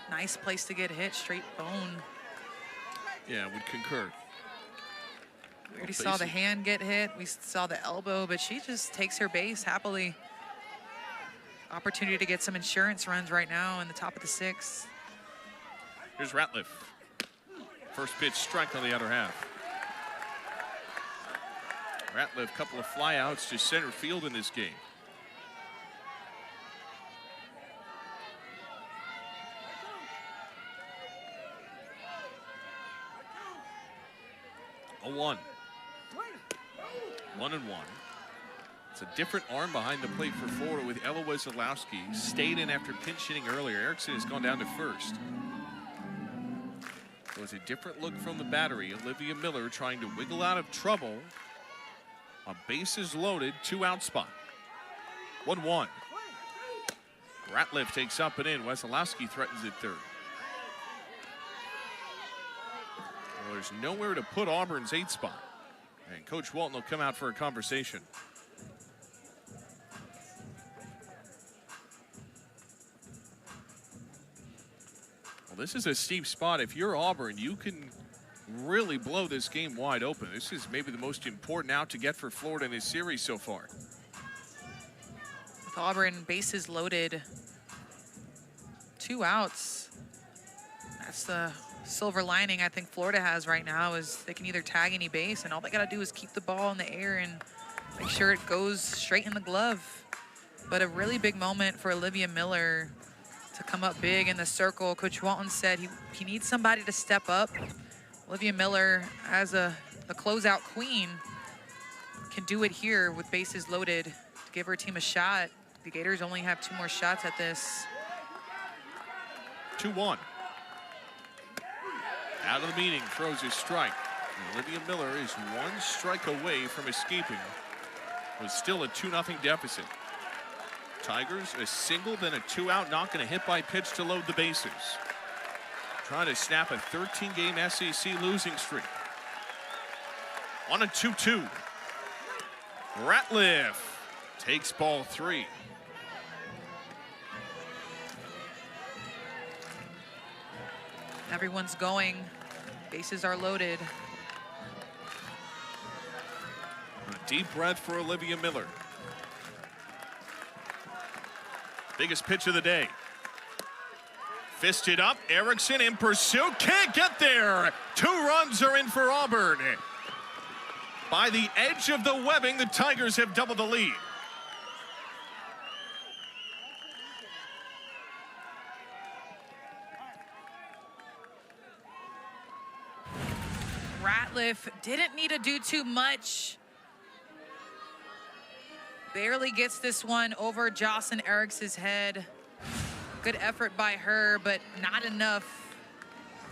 nice place to get hit, straight bone.
Yeah, would concur.
We already saw the hand get hit. We saw the elbow, but she just takes her base happily. Opportunity to get some insurance runs right now in the top of the 6th.
Here's Ratliff. First pitch strike on the outer half. Ratliff, couple of flyouts to center field in this game. A 1. 1-1. It's a different arm behind the plate for Florida with Ella Wesolowski. Stayed in after pinch hitting earlier. Erickson has gone down to first. So it's a different look from the battery. Olivia Miller trying to wiggle out of trouble. A bases loaded, 2-out spot. 1-1. Ratliff takes up and in. Wesolowski threatens at third. Well, there's nowhere to put Auburn's 8th spot. And Coach Walton will come out for a conversation. Well, this is a steep spot. If you're Auburn, you can really blow this game wide open. This is maybe the most important out to get for Florida in this series so far.
With Auburn bases loaded, 2 outs. That's the silver lining I think Florida has right now, is they can either tag any base, and all they got to do is keep the ball in the air and make sure it goes straight in the glove. But a really big moment for Olivia Miller to come up big in the circle. Coach Walton said he needs somebody to step up. Olivia Miller, as the closeout queen, can do it here with bases loaded to give her team a shot. The Gators only have 2 more shots at this.
2-1. Out of the meeting, throws his strike. And Olivia Miller is 1 strike away from escaping. Was still a 2-0 deficit. Tigers, a single, then a 2-out knock and a hit by pitch to load the bases. Trying to snap a 13-game SEC losing streak. On a 2-2. Ratliff takes ball 3.
Everyone's going. Bases are loaded.
Deep breath for Olivia Miller. Biggest pitch of the day. Fisted up, Erickson in pursuit, can't get there. 2 runs are in for Auburn. By the edge of the webbing, the Tigers have doubled the lead.
Ratliff didn't need to do too much. Barely gets this one over Jocelyn Erickson's head. Good effort by her, but not enough.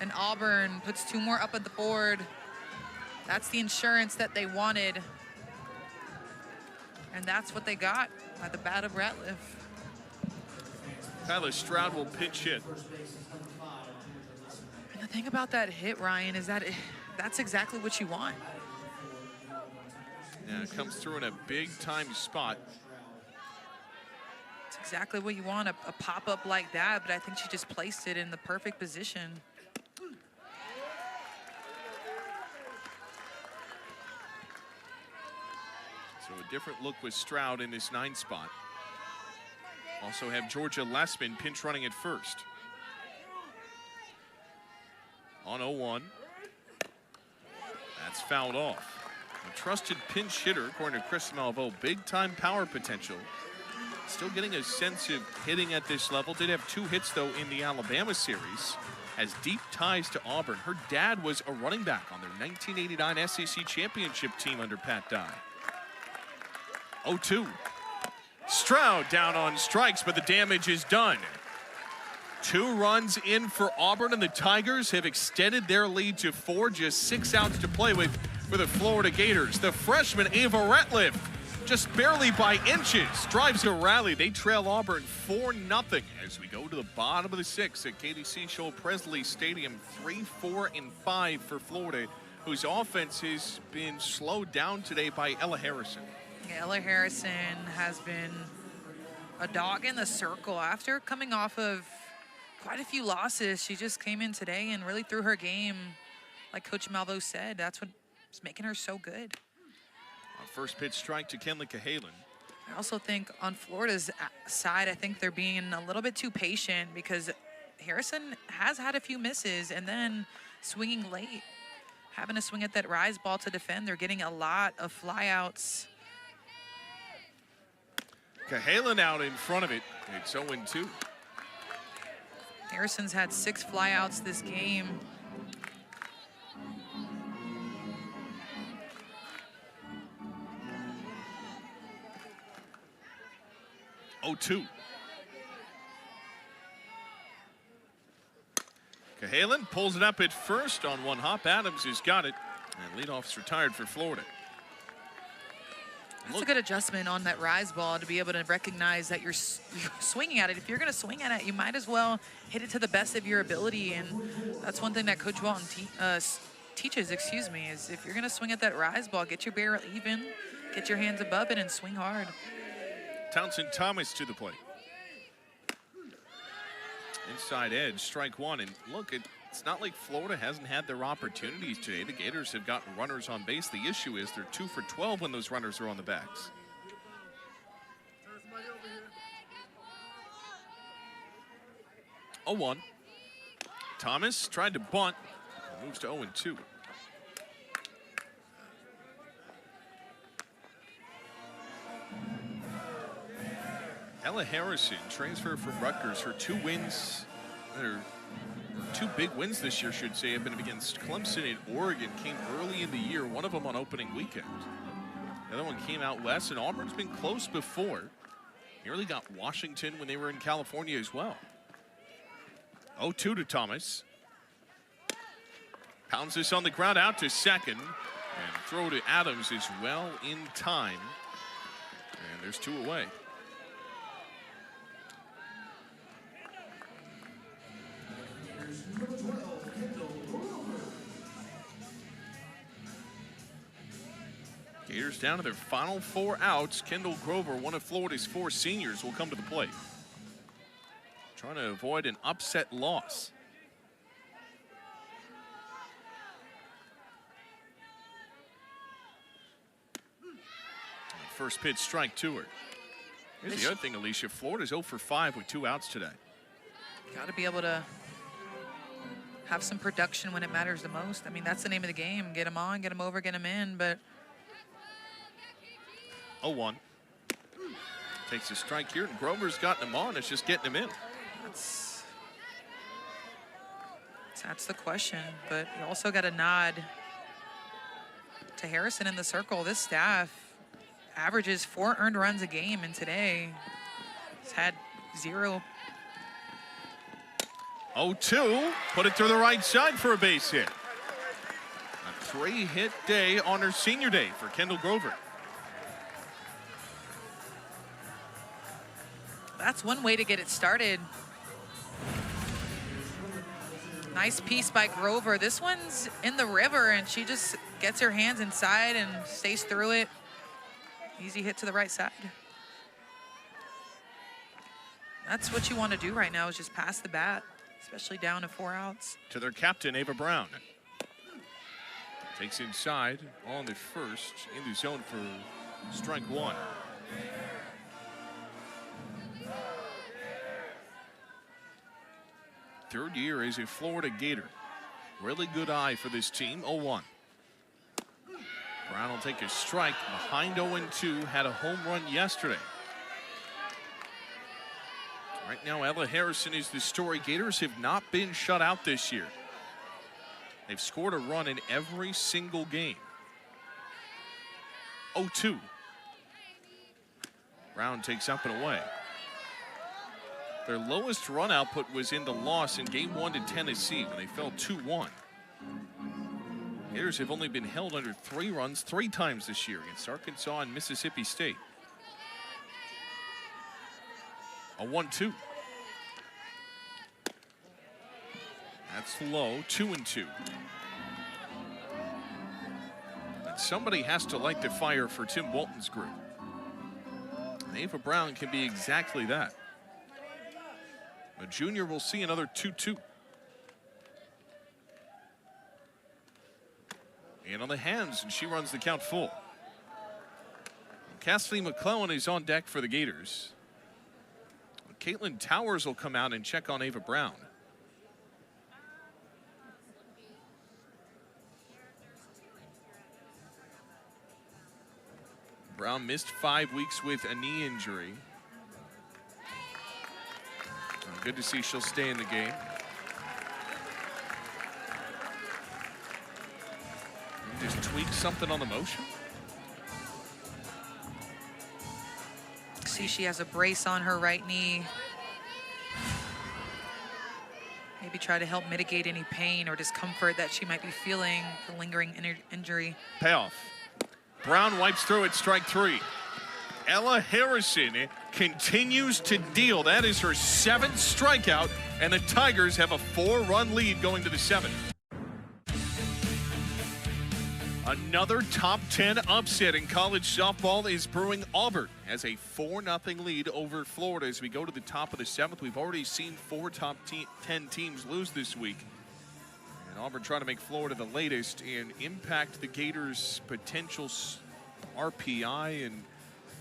And Auburn puts 2 more up at the board. That's the insurance that they wanted. And that's what they got by the bat of Ratliff.
Tyler Stroud will pitch hit.
And the thing about that hit, Ryan, is that that's exactly what you want.
Yeah, it comes through in a big-time spot.
It's exactly what you want, a pop-up like that, but I think she just placed it in the perfect position.
So a different look with Stroud in this 9 spot. Also have Georgia Lessman pinch running at first. On 0-1. That's fouled off. A trusted pinch hitter, according to Chris Malveaux, big-time power potential. Still getting a sense of hitting at this level. Did have 2 hits, though, in the Alabama series. Has deep ties to Auburn. Her dad was a running back on their 1989 SEC championship team under Pat Dye. 0-2. Stroud down on strikes, but the damage is done. 2 runs in for Auburn, and the Tigers have extended their lead to 4, just 6 outs to play with for the Florida Gators. The freshman Ava Ratliff, just barely by inches, drives a rally. They trail Auburn 4-0 as we go to the bottom of the 6th at KDC Show Presley Stadium. 3, 4, and 5 for Florida, whose offense has been slowed down today by Ella Harrison.
Yeah, Ella Harrison has been a dog in the circle after coming off of quite a few losses. She just came in today and really threw her game. Like Coach Malveaux said, that's what's making her so good.
First pitch strike to Kenley Cahalan.
I also think on Florida's side, I think they're being a little bit too patient because Harrison has had a few misses and then swinging late. Having to swing at that rise ball to defend. They're getting a lot of flyouts.
Cahalan out in front of it. It's 0-2.
Harrison's had 6 flyouts this game.
Cahalan pulls it up at first on 1 hop. Adams has got it, and leadoff's retired for Florida.
That's a good adjustment on that rise ball to be able to recognize that you're swinging at it. If you're going to swing at it, you might as well hit it to the best of your ability, and that's one thing that Coach Walton teaches, is if you're going to swing at that rise ball, get your barrel even, get your hands above it, and swing hard.
Townsend Thomas to the plate. Inside edge, strike 1. And look, it's not like Florida hasn't had their opportunities today. The Gators have gotten runners on base. The issue is they're 2 for 12 when those runners are on the backs. Oh, 1. Thomas tried to bunt. Moves to 0-2. Ella Harrison, transfer from Rutgers. Her 2 wins, or 2 big wins this year, should say, have been against Clemson and Oregon. Came early in the year, one of them on opening weekend. The other one came out west, and Auburn's been close before. Nearly got Washington when they were in California as well. 0-2 to Thomas. Pounds this on the ground out to second. And throw to Adams is well in time. And there's 2 away. Gators down to their final 4 outs. Kendall Grover, one of Florida's 4 seniors, will come to the plate. Trying to avoid an upset loss. first pitch, strike to her. Here's the other thing, Alicia. Florida's 0 for 5 with 2 outs today.
Got to be able to have some production when it matters the most. I mean, that's the name of the game. Get them on, get them over, get them in, but
0-1. Takes a strike here, and Grover's gotten him on. It's just getting him in.
That's the question, but you also got a nod to Harrison in the circle. This staff averages 4 earned runs a game, and today he's had 0.
0-2, put it through the right side for a base hit. A 3-hit day on her senior day for Kendall Grover.
That's one way to get it started. Nice piece by Grover. This one's in the river, and she just gets her hands inside and stays through it. Easy hit to the right side. That's what you want to do right now, is just pass the bat, especially down to 4 outs.
To their captain, Ava Brown. Takes inside on the first, in the zone for strike 1. Third year as a Florida Gator. Really good eye for this team. 0-1. Brown will take a strike behind 0-2. Had a home run yesterday. Right now, Ella Harrison is the story. Gators have not been shut out this year. They've scored a run in every single game. 0-2. Brown takes up and away. Their lowest run output was in the loss in Game 1 to Tennessee when they fell 2-1. Gators have only been held under 3 runs 3 times this year against Arkansas and Mississippi State. A 1-2. That's low, 2-2. And somebody has to light the fire for Tim Walton's group. And Ava Brown can be exactly that. A junior will see another 2-2. And on the hands, and she runs the count full. Cassidy McClellan is on deck for the Gators. Caitlin Towers will come out and check on Ava Brown. Brown missed 5 weeks with a knee injury. Good to see she'll stay in the game. Just tweak something on the motion.
See, she has a brace on her right knee. Maybe try to help mitigate any pain or discomfort that she might be feeling, the lingering injury.
Payoff. Brown wipes through it, strike 3. Ella Harrison continues to deal. That is her 7th strikeout, and the Tigers have a 4-run lead going to the 7th. Another top 10 upset in college softball is brewing. Auburn has a 4-0 lead over Florida as we go to the top of the 7th. We've already seen 4 top 10 teams lose this week. And Auburn trying to make Florida the latest and impact the Gators' potential RPI and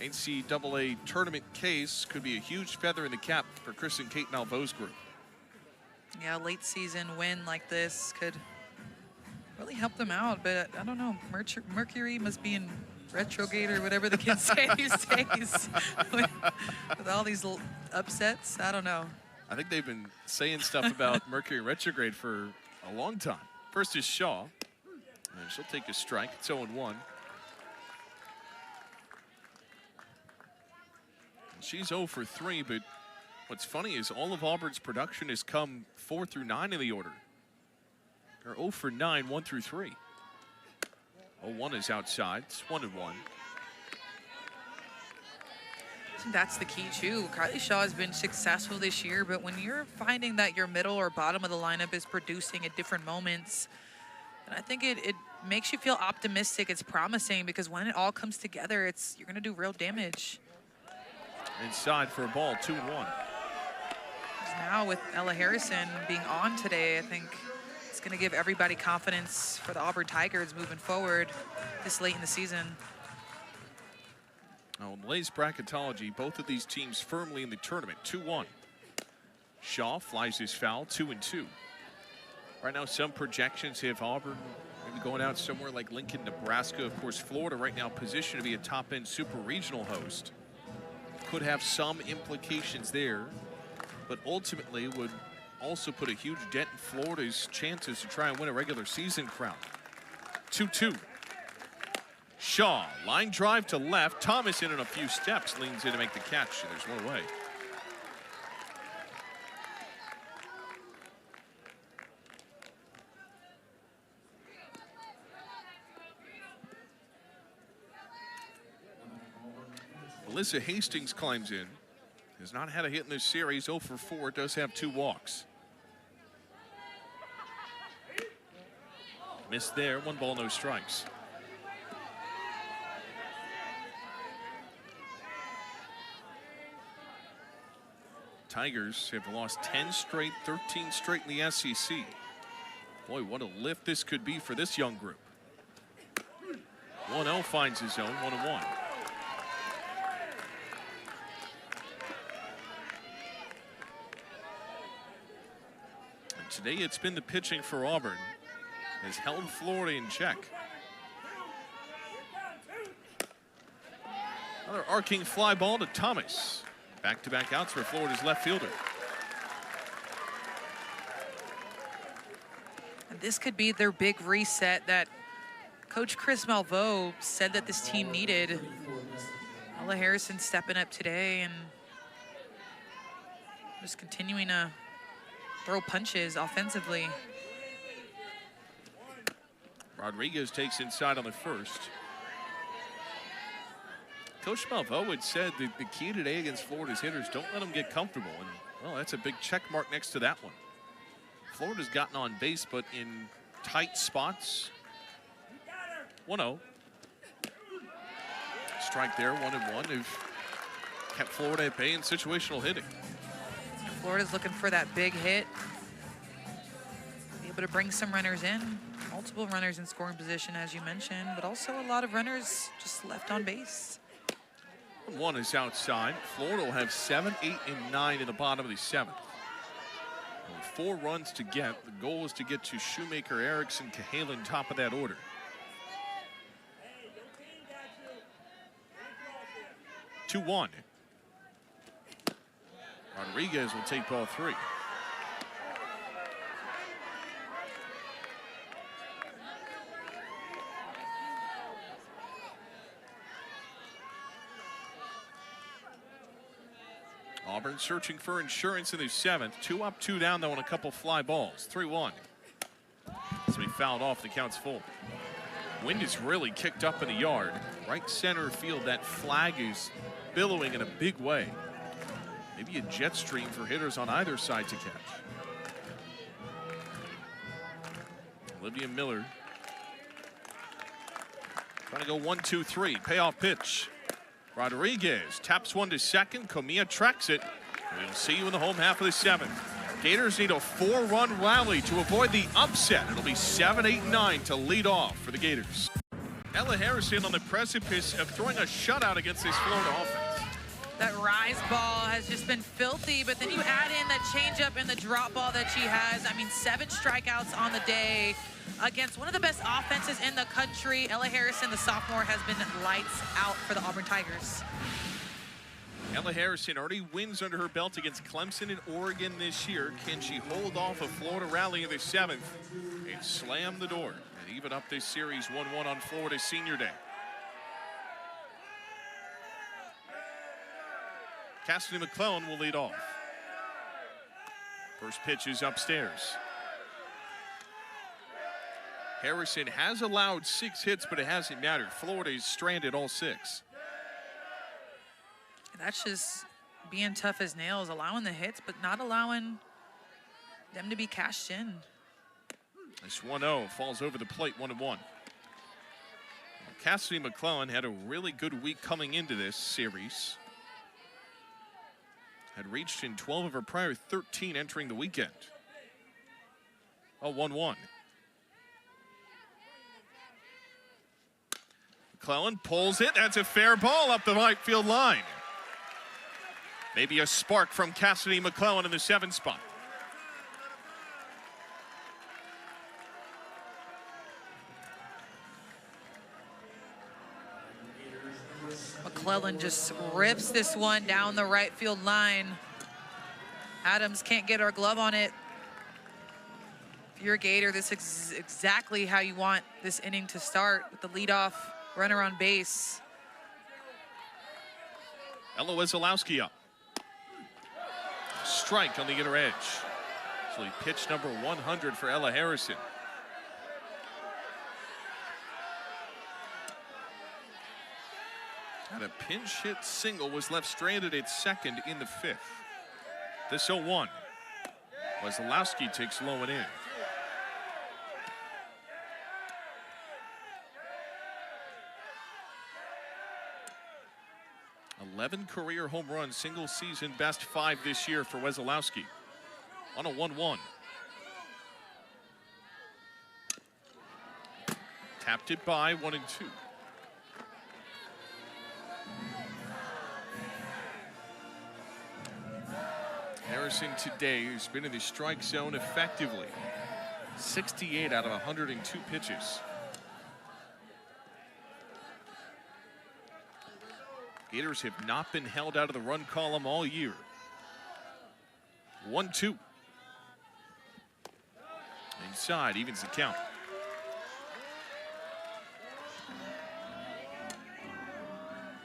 NCAA tournament case. Could be a huge feather in the cap for Chris and Kate Malveau's group.
Yeah, late season win like this could really help them out, but I don't know. Mercury must be in retrograde or whatever the kids say these days with all these upsets. I don't know.
I think they've been saying stuff about Mercury retrograde for a long time. First is Shaw, and she'll take a strike. It's 0-1. She's 0 for 3, but what's funny is all of Auburn's production has come 4 through 9 in the order. They're 0 for 9, 1 through 3. 0-1 is outside. It's 1-1.
I think that's the key, too. Carly Shaw has been successful this year, but when you're finding that your middle or bottom of the lineup is producing at different moments, and I think it makes you feel optimistic. It's promising because when it all comes together, you're going to do real damage.
Inside for a ball, 2-1.
Now with Ella Harrison being on today, I think it's going to give everybody confidence for the Auburn Tigers moving forward this late in the season.
Now, in Lay's bracketology, both of these teams firmly in the tournament, 2-1. Shaw flies his foul, 2-2. Right now, some projections have Auburn maybe going out somewhere like Lincoln, Nebraska. Of course, Florida right now positioned to be a top-end super regional host. Could have some implications there, but ultimately would also put a huge dent in Florida's chances to try and win a regular season crown. 2-2. Shaw, line drive to left. Thomas in a few steps, leans in to make the catch, and there's no way. Alyssa Hastings climbs in. Has not had a hit in this series, 0 for 4, does have 2 walks. Missed there, 1 ball, no strikes. Tigers have lost 10 straight, 13 straight in the SEC. Boy, what a lift this could be for this young group. 1-0 finds his own, 1-1. And today it's been the pitching for Auburn. Has held Florida in check. Another arcing fly ball to Thomas. Back-to-back outs for Florida's left fielder.
And this could be their big reset that Coach Chris Malveaux said that this team needed. Ella Harrison stepping up today and just continuing to throw punches offensively.
Rodriguez takes inside on the first. Coach Malveaux had said that the key today against Florida's hitters, don't let them get comfortable. And, well, that's a big check mark next to that one. Florida's gotten on base, but in tight spots. 1-0. Strike there, 1-1. They've kept Florida at bay in situational hitting.
Florida's looking for that big hit. Be able to bring some runners in. Multiple runners in scoring position, as you mentioned, but also a lot of runners just left on base.
1 is outside. Florida will have 7, 8, and 9 in the bottom of the 7th. Only 4 runs to get. The goal is to get to Shoemaker, Erickson, Cahalan, top of that order. Two 1. Rodriguez will take ball 3. Auburn searching for insurance in the 7th. 2 up, 2 down, though, on a couple fly balls. 3-1. So he fouled off. The count's full. Wind is really kicked up in the yard. Right center field, that flag is billowing in a big way. Maybe a jet stream for hitters on either side to catch. Olivia Miller trying to go 1-2-3. Payoff pitch. Rodriguez taps 1 to second. Comia tracks it. We'll see you in the home half of the 7th. Gators need a 4-run rally to avoid the upset. It'll be 7, 8, 9 to lead off for the Gators. Ella Harrison on the precipice of throwing a shutout against this Florida offense.
That rise ball has just been filthy, but then you add in that changeup and the drop ball that she has. I mean, 7 strikeouts on the day against one of the best offenses in the country. Ella Harrison, the sophomore, has been lights out for the Auburn Tigers.
Ella Harrison already wins under her belt against Clemson and Oregon this year. Can she hold off a Florida rally in the 7th and slam the door and even up this series 1-1 on Florida's senior day? Cassidy McClellan will lead off. First pitch is upstairs. Harrison has allowed 6 hits, but it hasn't mattered. Florida is stranded all 6.
That's just being tough as nails, allowing the hits, but not allowing them to be cashed in.
This 1-0 falls over the plate, 1-1. Cassidy McClellan had a really good week coming into this series. Had reached in 12 of her prior 13 entering the weekend. Oh, 1-1. McClellan pulls it. That's a fair ball up the right field line. Maybe a spark from Cassidy McClellan in the 7th spot.
McClellan just rips this one down the right field line. Adams can't get our glove on it. If you're a Gator, this is exactly how you want this inning to start, with the leadoff runner on base.
Ella Wesolowski up. Strike on the inner edge. So he pitched number 100 for Ella Harrison. And a pinch hit single was left stranded at second in the 5th. This 0-1. Wesolowski takes low and in. Eleven career home runs, single season best 5 this year for Wesolowski. On a 1-1. Tapped it by 1-2. Harrison today has been in the strike zone effectively. 68 out of 102 pitches. Gators have not been held out of the run column all year. 1-2. Inside, evens the count.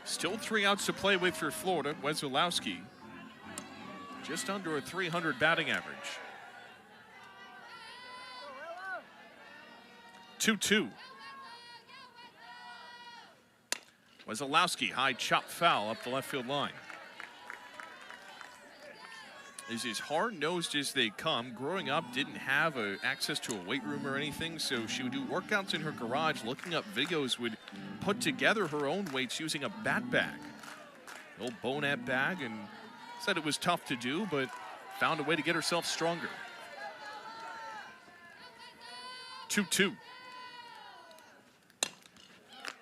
Still 3 outs to play with for Florida. Wesolowski just under a 300 batting average. 2-2. Wesolowski, high chop foul up the left field line. Is as hard-nosed as they come. Growing up, didn't have access to a weight room or anything, so she would do workouts in her garage, looking up videos, would put together her own weights using a bat bag. An old Bonnet bag, and said it was tough to do, but found a way to get herself stronger. 2-2.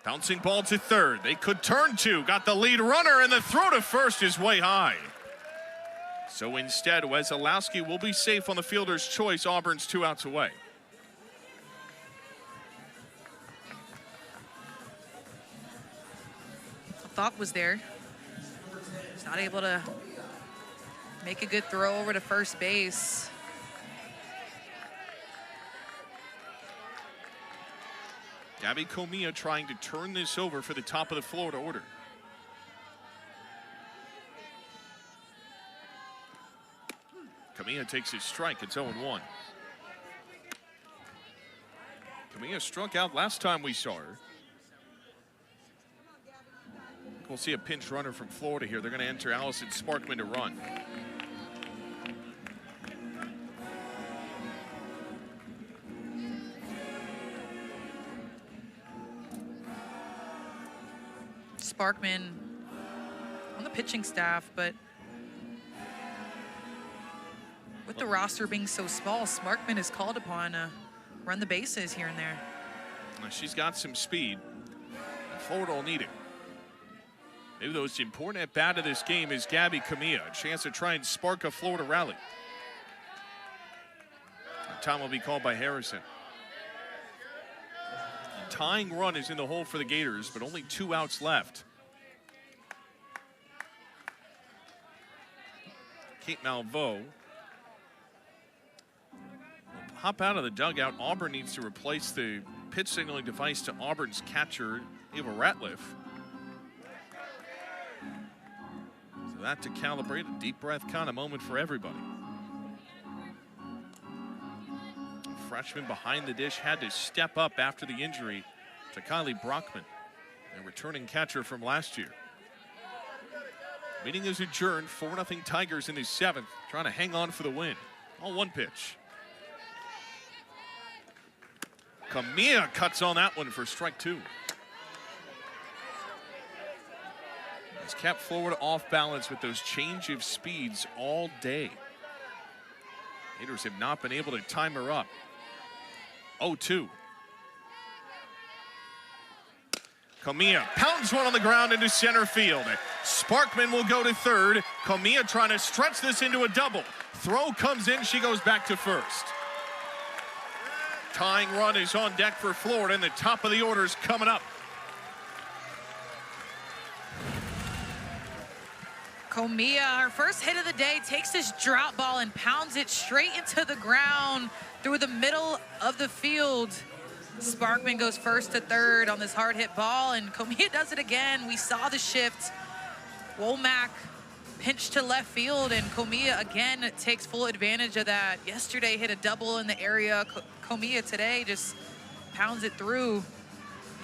Bouncing ball to third. They could turn to. Got the lead runner, and the throw to first is way high. So instead, Wesolowski will be safe on the fielder's choice. Auburn's 2 outs away.
The thought was there. He's not able to make a good throw over to first base.
Gabby Comia trying to turn this over for the top of the Florida order. Comia takes his strike. It's 0-1. Comia struck out last time we saw her. We'll see a pinch runner from Florida here. They're going to enter Allison Sparkman to run.
Sparkman on the pitching staff, but with the roster being so small, Sparkman is called upon to run the bases here and there.
She's got some speed. Florida will need it. Maybe the most important at bat of this game is Gabby Comia. A chance to try and spark a Florida rally. The time will be called by Harrison. The tying run is in the hole for the Gators, but only 2 outs left. Kate Malveaux will hop out of the dugout. Auburn needs to replace the pitch signaling device to Auburn's catcher, Ava Ratliff. So that to calibrate, a deep breath kind of moment for everybody. Freshman behind the dish had to step up after the injury to Kylie Brockman, a returning catcher from last year. Meeting is adjourned. 4-0 Tigers in the 7th, trying to hang on for the win. On 1 pitch. Comia cuts on that one for strike 2. It's kept Florida off balance with those change of speeds all day. Gators have not been able to time her up. 0-2. Comia pounds one on the ground into center field. Sparkman will go to third. Comia trying to stretch this into a double. Throw comes in, she goes back to first. Tying run is on deck for Florida, and the top of the order is coming up.
Comia, her first hit of the day, takes this drop ball and pounds it straight into the ground through the middle of the field. Sparkman goes first to third on this hard hit ball, and Comia does it again. We saw the shift. Womack pinched to left field, and Comia again takes full advantage of that. Yesterday hit a double in the area. Comia today just pounds it through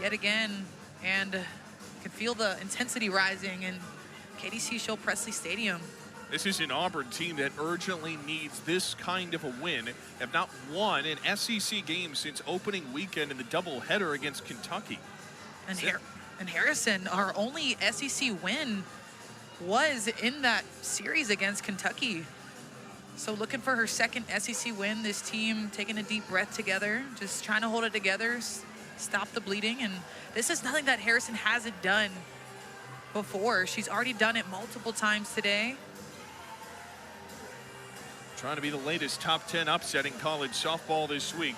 yet again, and you can feel the intensity rising in KDC Show Presley Stadium.
This is an Auburn team that urgently needs this kind of a win. Have not won an SEC game since opening weekend in the doubleheader against Kentucky.
And Harrison, our only SEC win was in that series against Kentucky. So looking for her second SEC win, this team taking a deep breath together, just trying to hold it together, stop the bleeding. And this is nothing that Harrison hasn't done before. She's already done it multiple times today.
Trying to be the latest top 10 upset in college softball this week.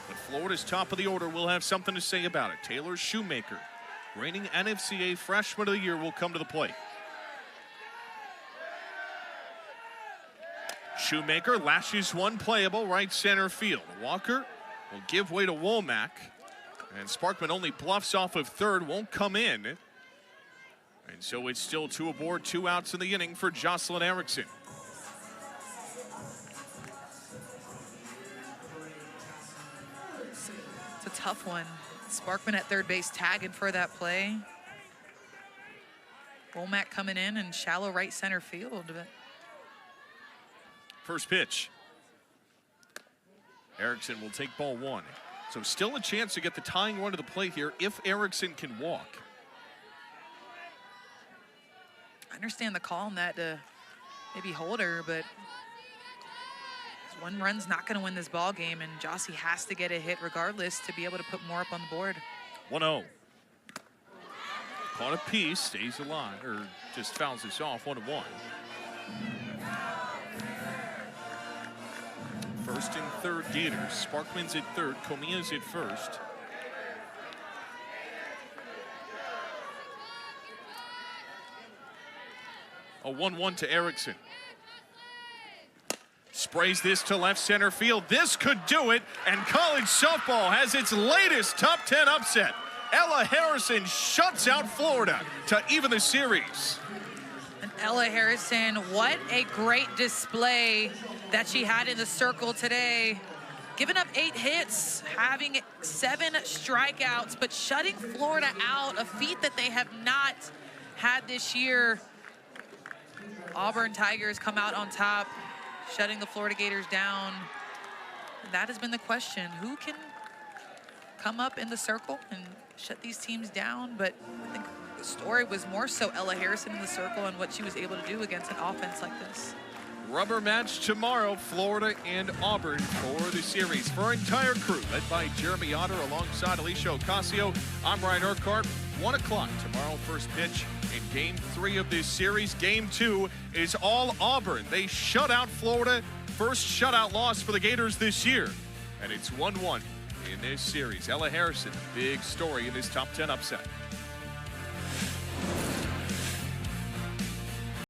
But Florida's top of the order will have something to say about it. Taylor Shoemaker, reigning NFCA Freshman of the Year, will come to the plate. Shoemaker lashes one playable right center field. Walker will give way to Womack. And Sparkman only bluffs off of third, won't come in. And so it's still 2 aboard, 2 outs in the inning for Jocelyn Erickson.
It's a tough one. Sparkman at third base tagging for that play. Womack coming in and shallow right center field. But
first pitch. Erickson will take ball 1. So still a chance to get the tying run to the plate here if Erickson can walk.
I understand the call on that to maybe hold her, but one run's not going to win this ball game, and Jossie has to get a hit regardless to be able to put more up on the board.
1-0. Caught a piece, stays alive, or just fouls this off. 1-1. First and third Gators. Sparkman's at third, Comia's at first. A 1-1 to Erickson. Sprays this to left center field. This could do it, and college softball has its latest top 10 upset. Ella Harrison shuts out Florida to even the series.
And Ella Harrison, what a great display that she had in the circle today. Giving up 8 hits, having 7 strikeouts, but shutting Florida out, a feat that they have not had this year. Auburn Tigers come out on top, shutting the Florida Gators down. And that has been the question. Who can come up in the circle and shut these teams down? But I think the story was more so Ella Harrison in the circle and what she was able to do against an offense like this.
Rubber match tomorrow, Florida and Auburn for the series. For our entire crew, led by Jeremy Otter alongside Alicia Ocasio, I'm Ryan Urquhart. 1 o'clock tomorrow, first pitch in Game 3 of this series. Game 2 is all Auburn. They shut out Florida. First shutout loss for the Gators this year. And it's 1-1 in this series. Ella Harrison, big story in this top 10 upset.